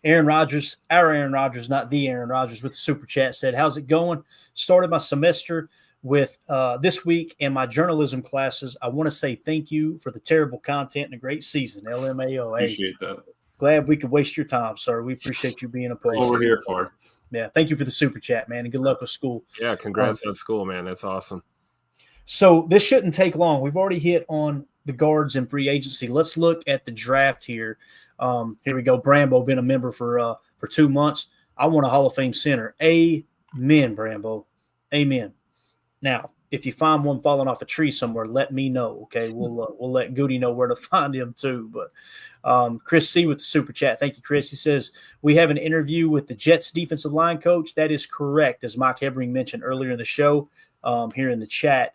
Aaron Rodgers, our Aaron Rodgers, not the Aaron Rodgers, with the super chat said, how's it going? Started my semester with this week in my journalism classes. I want to say thank you for the terrible content and a great season. LMAO. Appreciate that. Glad we could waste your time, sir. We appreciate you being a part. What we're here for. Yeah. Thank you for the super chat, man. And good luck with school. Yeah. Congrats on school, man. That's awesome. So this shouldn't take long. We've already hit on the guards and free agency. Let's look at the draft here. Here we go. Brambo, been a member for 2 months. I want a Hall of Fame center. Amen, Brambo. Amen. Now, if you find one falling off a tree somewhere, let me know. Okay, we'll let Goody know where to find him too. But Chris C with the super chat. Thank you, Chris. He says we have an interview with the Jets defensive line coach. That is correct, as Mike Hebring mentioned earlier in the show. Here in the chat,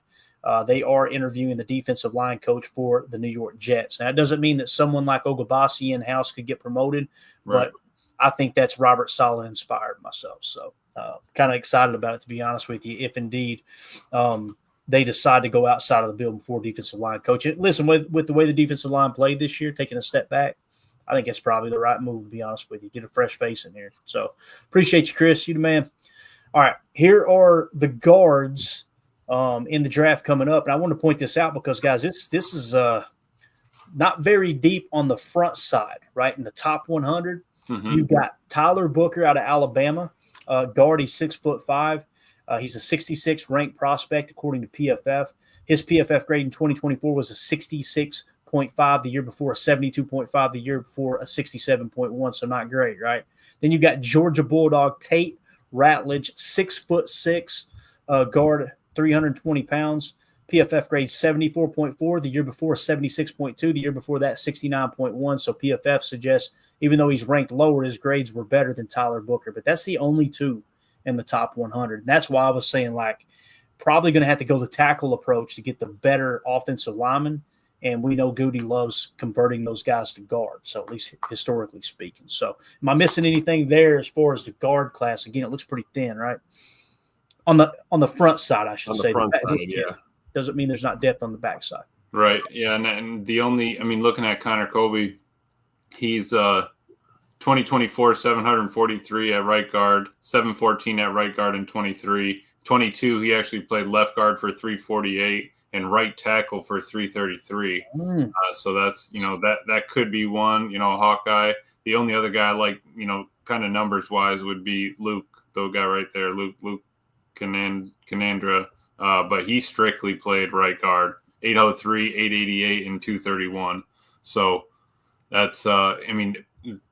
they are interviewing the defensive line coach for the New York Jets. Now, it doesn't mean that someone like Ogabasi in-house could get promoted, Right. but I think that's Robert Saleh inspired myself. So kind of excited about it, to be honest with you, if indeed they decide to go outside of the building for defensive line coach. Listen, with the way the defensive line played this year, taking a step back, I think that's probably the right move, to be honest with you. Get a fresh face in here. So appreciate you, Chris. You the man. All right, here are the guards in the draft coming up. And I want to point this out because, guys, this is not very deep on the front side, right? In the top 100, You've got Tyler Booker out of Alabama. Guard, he's 6'5". He's a 66 ranked prospect according to PFF. His PFF grade in 2024 was a 66.5 the year before, a 72.5 the year before, a 67.1, so not great, right? Then you've got Georgia Bulldog Tate Ratledge, 6'6", guard, 320 pounds. PFF grade 74.4 the year before, 76.2 the year before that, 69.1. So PFF suggests even though he's ranked lower, his grades were better than Tyler Booker. But that's the only two in the top 100. And that's why I was saying, like, probably going to have to go the tackle approach to get the better offensive lineman. And we know Goody loves converting those guys to guard, so at least historically speaking. So am I missing anything there as far as the guard class? Again, it looks pretty thin, right? On the front side, I should say. On the front side, yeah. Doesn't mean there's not depth on the backside. Right. Yeah. And the only, looking at Connor Colby, he's 2024, 743 at right guard, 714 at right guard in 23. 22, he actually played left guard for 348 and right tackle for 333. So that's, that could be one, Hawkeye. The only other guy, like, kind of numbers wise would be Luke, the guy right there, Luke Canandra. But he strictly played right guard, 803, 888, and 231. So that's,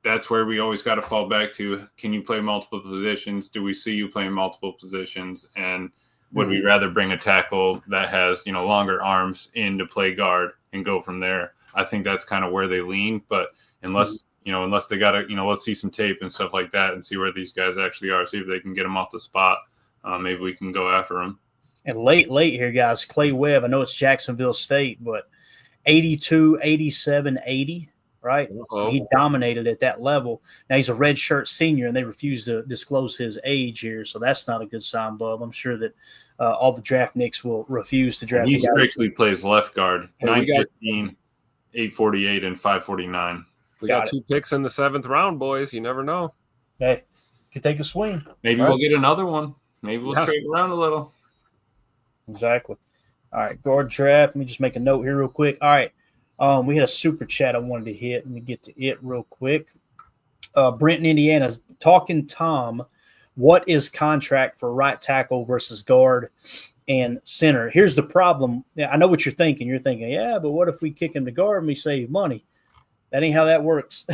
that's where we always got to fall back to. Can you play multiple positions? Do we see you playing multiple positions? And would we rather bring a tackle that has, longer arms in to play guard and go from there? I think that's kind of where they lean. But unless they got to, let's see some tape and stuff like that and see where these guys actually are, see if they can get them off the spot. Maybe we can go after them. And late here, guys, Clay Webb, I know it's Jacksonville State, but 82, 87, 80, right? Uh-oh. He dominated at that level. Now he's a redshirt senior, and they refuse to disclose his age here, so that's not a good sign, Bub. I'm sure that all the draft nicks will refuse to draft. He strictly plays left guard, 915, 848, and 549. We got 2 picks in the 7th round, boys. You never know. Hey, could take a swing. Maybe we'll get another one. Maybe we'll trade around a little. Exactly. All right, guard draft. Let me just make a note here real quick. All right, we had a super chat I wanted to hit. Let me get to it real quick. Brenton, Indiana, talking Tom, what is contract for right tackle versus guard and center? Here's the problem. I know what you're thinking. You're thinking, yeah, but what if we kick him to guard and we save money? That ain't how that works.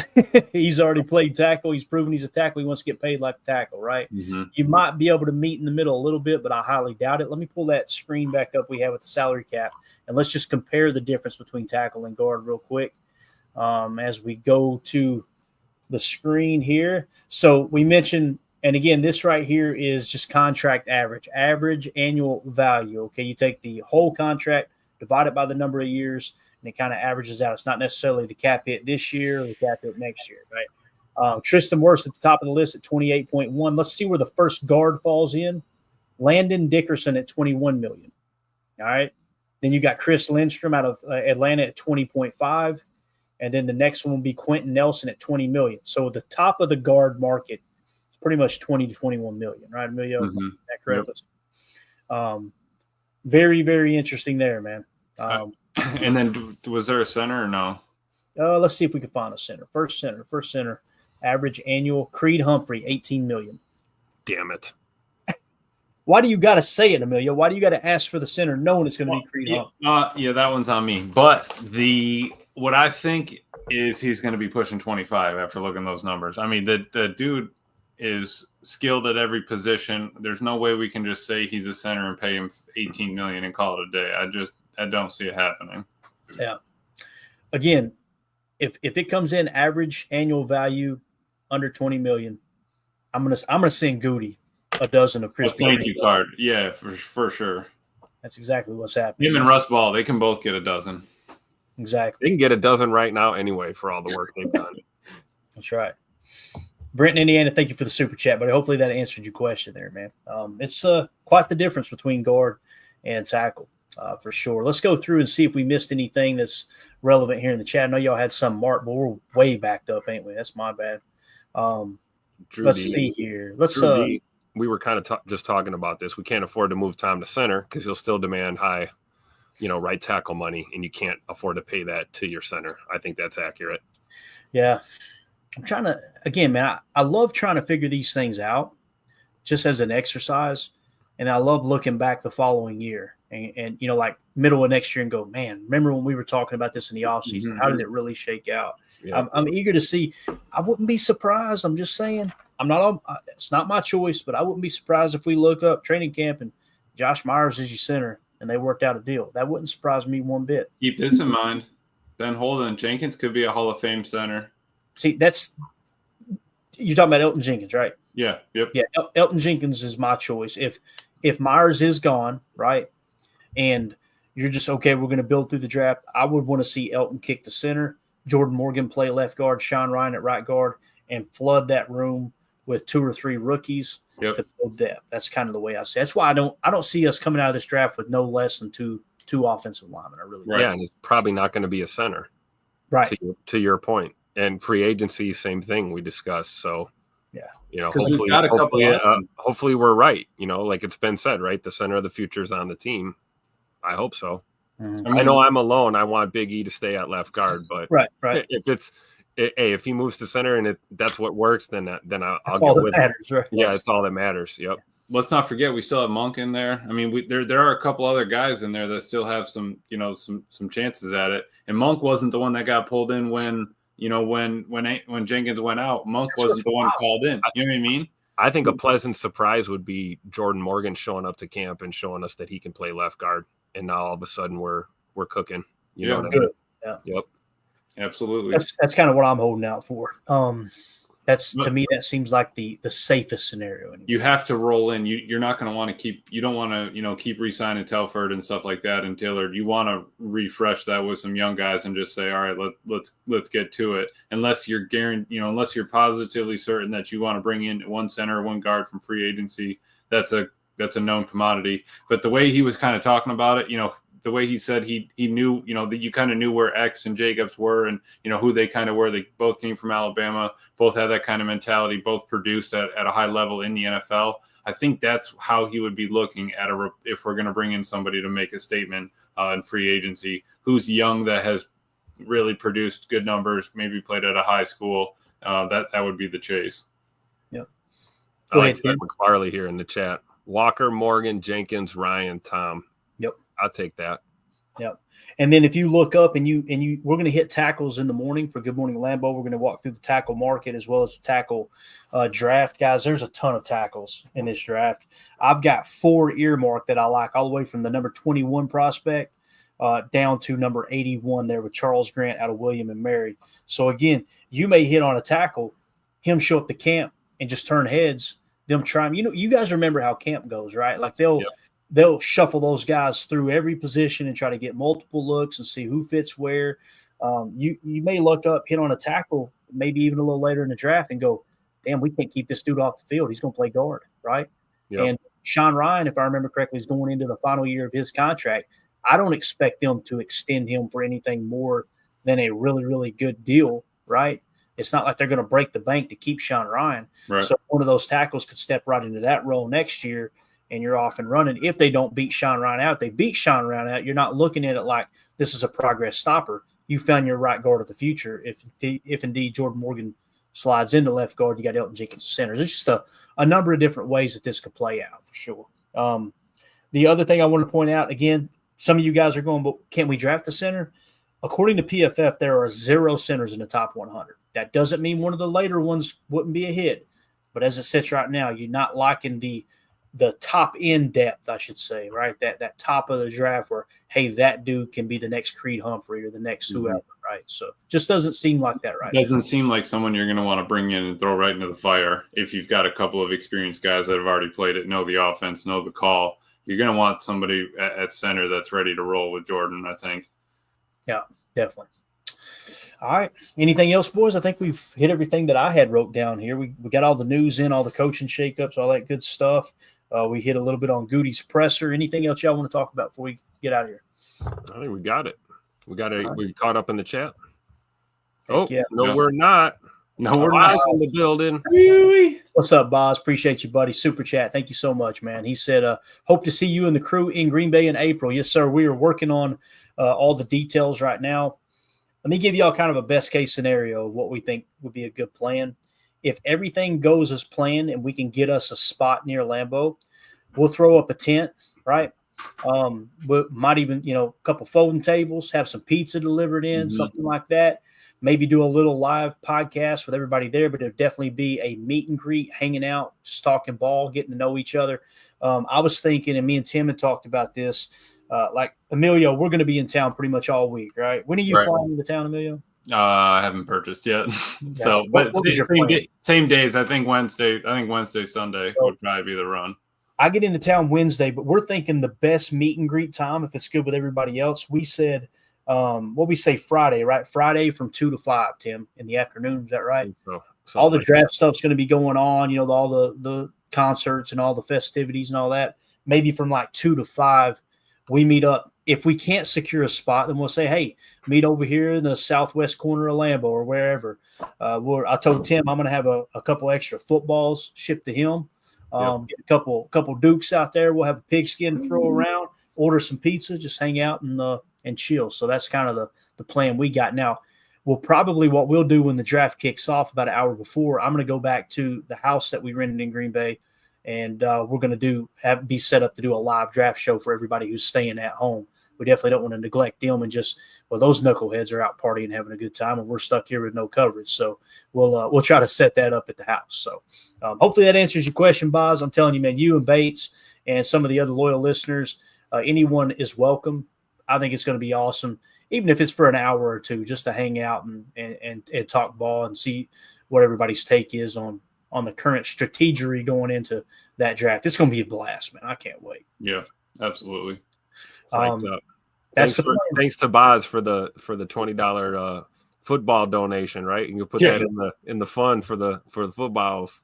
He's already played tackle. He's proven he's a tackle. He wants to get paid like a tackle, right? Mm-hmm. You might be able to meet in the middle a little bit, but I highly doubt it. Let me pull that screen back up we have with the salary cap, and let's just compare the difference between tackle and guard real quick as we go to the screen here. So we mentioned, and again, this right here is just contract average annual value. Okay, you take the whole contract, divide it by the number of years, and it kind of averages out. It's not necessarily the cap hit this year or the cap hit next year, right? Tristan Wirfs at the top of the list at 28.1. Let's see where the first guard falls in. Landon Dickerson at 21 million. All right. Then you got Chris Lindstrom out of Atlanta at 20.5. And then the next one will be Quentin Nelson at 20 million. So the top of the guard market is pretty much 20 to 21 million, right, Emilio? Mm-hmm. Is that correct? Yep. Very, very interesting there, man. And then was there a center or no? Let's see if we can find a center. First center, average annual Creed Humphrey, 18 million. Damn it. Why do you got to say it, Emilio? Why do you got to ask for the center knowing it's going to be Creed Humphrey? Yeah, that one's on me. But what I think is he's going to be pushing 25 after looking at those numbers. I mean, the dude is skilled at every position. There's no way we can just say he's a center and pay him 18 million and call it a day. I don't see it happening. Yeah. Again, if it comes in average annual value under 20 million, I'm gonna send Goody a dozen of Chris. Thank you card. Yeah, for sure. That's exactly what's happening. Him and Russ Ball, they can both get a dozen. Exactly. They can get a dozen right now anyway for all the work they've done. That's right. Brent in Indiana, thank you for the super chat, but hopefully that answered your question there, man. It's quite the difference between guard and tackle, for sure. Let's go through and see if we missed anything that's relevant here in the chat. I know y'all had some marked, but we're way backed up, ain't we? That's my bad. Let's see here. We were kind of just talking about this. We can't afford to move Tom to center because he'll still demand high, right tackle money, and you can't afford to pay that to your center. I think that's accurate. Yeah. I'm trying to, again, man, I love trying to figure these things out just as an exercise. And I love looking back the following year and like middle of next year and go, man, remember when we were talking about this in the offseason? Mm-hmm. How did it really shake out? Yeah. I'm eager to see. I wouldn't be surprised. I'm just saying, it's not my choice, but I wouldn't be surprised if we look up training camp and Josh Myers is your center and they worked out a deal. That wouldn't surprise me one bit. Keep this in mind. Ben Holden Jenkins could be a Hall of Fame center. See, you're talking about Elton Jenkins, right? Yeah. Yep. Yeah. Elton Jenkins is my choice. If Myers is gone, right, and you're just, okay, we're going to build through the draft, I would want to see Elton kick the center, Jordan Morgan play left guard, Sean Ryan at right guard, and flood that room with 2 or 3 rookies to build depth. That's kind of the way I see it. That's why I don't see us coming out of this draft with no less than two offensive linemen. I really don't. Yeah, and it's probably not going to be a center. Right. To your point. And free agency, same thing we discussed. So, yeah, hopefully we're right. Like it's been said, right? The center of the future is on the team. I hope so. Mm-hmm. I know I'm alone. I want Big E to stay at left guard, but right. If he moves to center and that's what works, then I'll get with matters, it. Right? Yeah, it's all that matters. Yep. Let's not forget we still have Monk in there. I mean, there are a couple other guys in there that still have some chances at it. And Monk wasn't the one that got pulled in when Jenkins went out. Monk wasn't the one called in. You know what I mean? I think a pleasant surprise would be Jordan Morgan showing up to camp and showing us that he can play left guard. And now all of a sudden we're cooking. You know what I mean? Yeah. Yep. Absolutely. That's kind of what I'm holding out for. To me, that seems like the safest scenario. Anyway. You have to roll in. You're not going to want to you don't want to, keep re-signing Telford and stuff like that and Taylor. You want to refresh that with some young guys and just say, all right, let's get to it. Unless you're unless you're positively certain that you want to bring in one center or one guard from free agency, that's a known commodity. But the way he was kind of talking about it, the way he said he knew, that you kind of knew where X and Jacobs were and, who they kind of were. They both came from Alabama, both had that kind of mentality, both produced at a high level in the NFL. I think that's how he would be looking at if we're going to bring in somebody to make a statement in free agency, who's young, that has really produced good numbers, maybe played at a high school. That would be the chase. Yep. I like McFarley here in the chat. Walker, Morgan, Jenkins, Ryan, Tom. Yep. I'll take that. Yep. And then if you look up and we're going to hit tackles in the morning for Good Morning Lambeau. We're going to walk through the tackle market as well as the tackle draft. Guys, there's a ton of tackles in this draft. I've got 4 earmarked that I like, all the way from the number 21 prospect down to number 81 there with Charles Grant out of William and Mary. So, again, you may hit on a tackle, him show up to camp and just turn heads, them try him. You guys remember how camp goes, right? Like they'll shuffle those guys through every position and try to get multiple looks and see who fits where. You may look up, hit on a tackle, maybe even a little later in the draft and go, damn, we can't keep this dude off the field. He's going to play guard, right? Yep. And Sean Ryan, if I remember correctly, is going into the final year of his contract. I don't expect them to extend him for anything more than a really, really good deal, right? It's not like they're going to break the bank to keep Sean Ryan. Right. So one of those tackles could step right into that role next year, and you're off and running. If they don't beat Sean Ryan out, they beat Sean Ryan out, you're not looking at it like this is a progress stopper. You found your right guard of the future. If indeed Jordan Morgan slides into left guard, you got Elton Jenkins at center. There's just a number of different ways that this could play out for sure. The other thing I want to point out, again, some of you guys are going, but can't we draft a center? According to PFF, there are 0 centers in the top 100. That doesn't mean one of the later ones wouldn't be a hit. But as it sits right now, you're not liking the top end depth, I should say, right? That top of the draft where, hey, that dude can be the next Creed Humphrey or the next whoever, right? So just doesn't seem like that right Doesn't seem like someone you're going to want to bring in and throw right into the fire. If you've got a couple of experienced guys that have already played it, know the offense, know the call, you're going to want somebody at center that's ready to roll with Jordan, I think. Yeah, definitely. All right. Anything else, boys? I think we've hit everything that I had wrote down here. We got all the news in, all the coaching shakeups, all that good stuff. We hit a little bit on Goody's presser. Anything else y'all want to talk about before we get out of here? I think we got it. We caught up in the chat. Yeah. No, we're not. No, we're not in the building. What's up, Boz? Appreciate you, buddy. Super chat. Thank you so much, man. He said, hope to see you and the crew in Green Bay in April. Yes, sir. We are working on all the details right now. Let me give y'all kind of a best case scenario of what we think would be a good plan. If everything goes as planned and we can get us a spot near Lambeau, we'll throw up a tent, right? We might even, a couple folding tables, have some pizza delivered in, something like that. Maybe do a little live podcast with everybody there, but it'll definitely be a meet and greet, hanging out, just talking ball, getting to know each other. I was thinking, and me and Tim had talked about this, like Emilio, we're going to be in town pretty much all week, right? When are you flying into town, Emilio? I haven't purchased yet. So, what same days. I think Wednesday, Sunday would probably be the run. I get into town Wednesday, but we're thinking the best meet and greet time, if it's good with everybody else. We said, what we say Friday, right? Friday from 2 to 5, Tim, in the afternoon. Is that right? So all the draft stuff's going to be going on, all the concerts and all the festivities and all that. Maybe from like 2 to 5, we meet up. If we can't secure a spot, then we'll say, hey, meet over here in the southwest corner of Lambeau or wherever. I told Tim I'm going to have a couple extra footballs shipped to him. Get a couple Dukes out there. We'll have a pigskin to throw around, order some pizza, just hang out and chill. So that's kind of the plan we got. Now, what we'll do when the draft kicks off about an hour before, I'm going to go back to the house that we rented in Green Bay, and we're going to be set up to do a live draft show for everybody who's staying at home. We definitely don't want to neglect them and those knuckleheads are out partying, having a good time, and we're stuck here with no coverage. So we'll try to set that up at the house. So hopefully that answers your question, Boz. I'm telling you, man, you and Bates and some of the other loyal listeners, anyone is welcome. I think it's going to be awesome, even if it's for an hour or two, just to hang out and talk ball and see what everybody's take is on the current strategery going into that draft. It's going to be a blast, man. I can't wait. Yeah, absolutely. Thanks to Boz for the $20 football donation, right? You can put that in the fund for the footballs.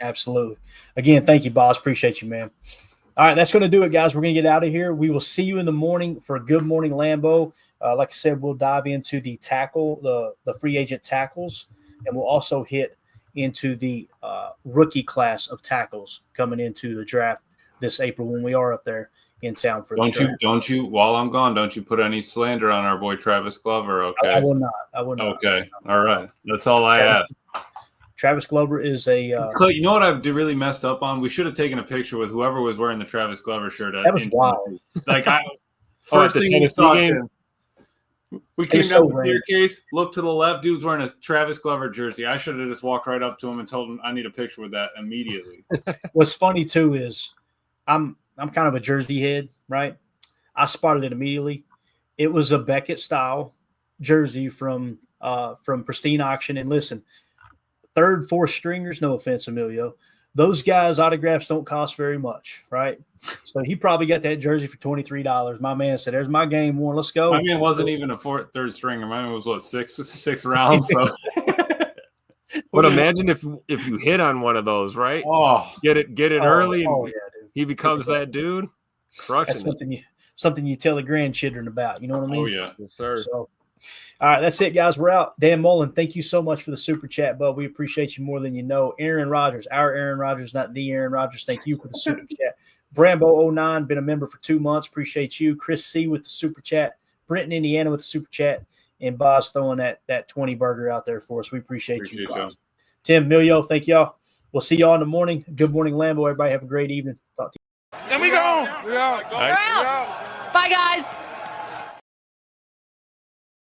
Absolutely. Again, thank you, Boz. Appreciate you, man. All right, that's going to do it, guys. We're going to get out of here. We will see you in the morning for Good Morning Lambeau. Like I said, we'll dive into the free agent tackles, and we'll also hit into the rookie class of tackles coming into the draft this April when we are up there in town for the draft. Don't you, while I'm gone, don't you put any slander on our boy Travis Glover, okay? I will not. Okay, all right. That's all I ask. Travis Glover is a you know what I've really messed up on? We should have taken a picture with whoever was wearing the Travis Glover shirt. That was wild. Like First the thing we Tennessee saw, game? Tim. We came It's down so the staircase, looked to the left. Dude's wearing a Travis Glover jersey. I should have just walked right up to him and told him I need a picture with that immediately. What's funny too is I'm kind of a jersey head, right? I spotted it immediately. It was a Beckett style jersey from Pristine Auction. And listen, third, fourth stringers, no offense, Emilio, those guys' autographs don't cost very much, right? So he probably got that jersey for $23. My man said, "There's my game one. Let's go." My man wasn't even a third stringer. My man was what, six rounds. So But imagine if you hit on one of those, right? oh, Get it early, and yeah, dude. he becomes that dude, crushing That's it. something you tell the grandchildren about. You know what I mean? oh yeah. Yes, sir. So, all right, that's it, guys. We're out. Dan Mullen, thank you so much for the super chat, bud. We appreciate you more than you know. Aaron Rodgers, our Aaron Rodgers, not the Aaron Rodgers. Thank you for the super chat. Brambo09, been a member for 2 months. Appreciate you. Chris C with the super chat. Brenton, Indiana with the super chat. And Boz throwing that 20 burger out there for us. We appreciate you, Boz. Tim, Milio, thank y'all. We'll see y'all in the morning. Good morning, Lambeau. Everybody have a great evening. Talk to you. And we go. We out. Bye, guys.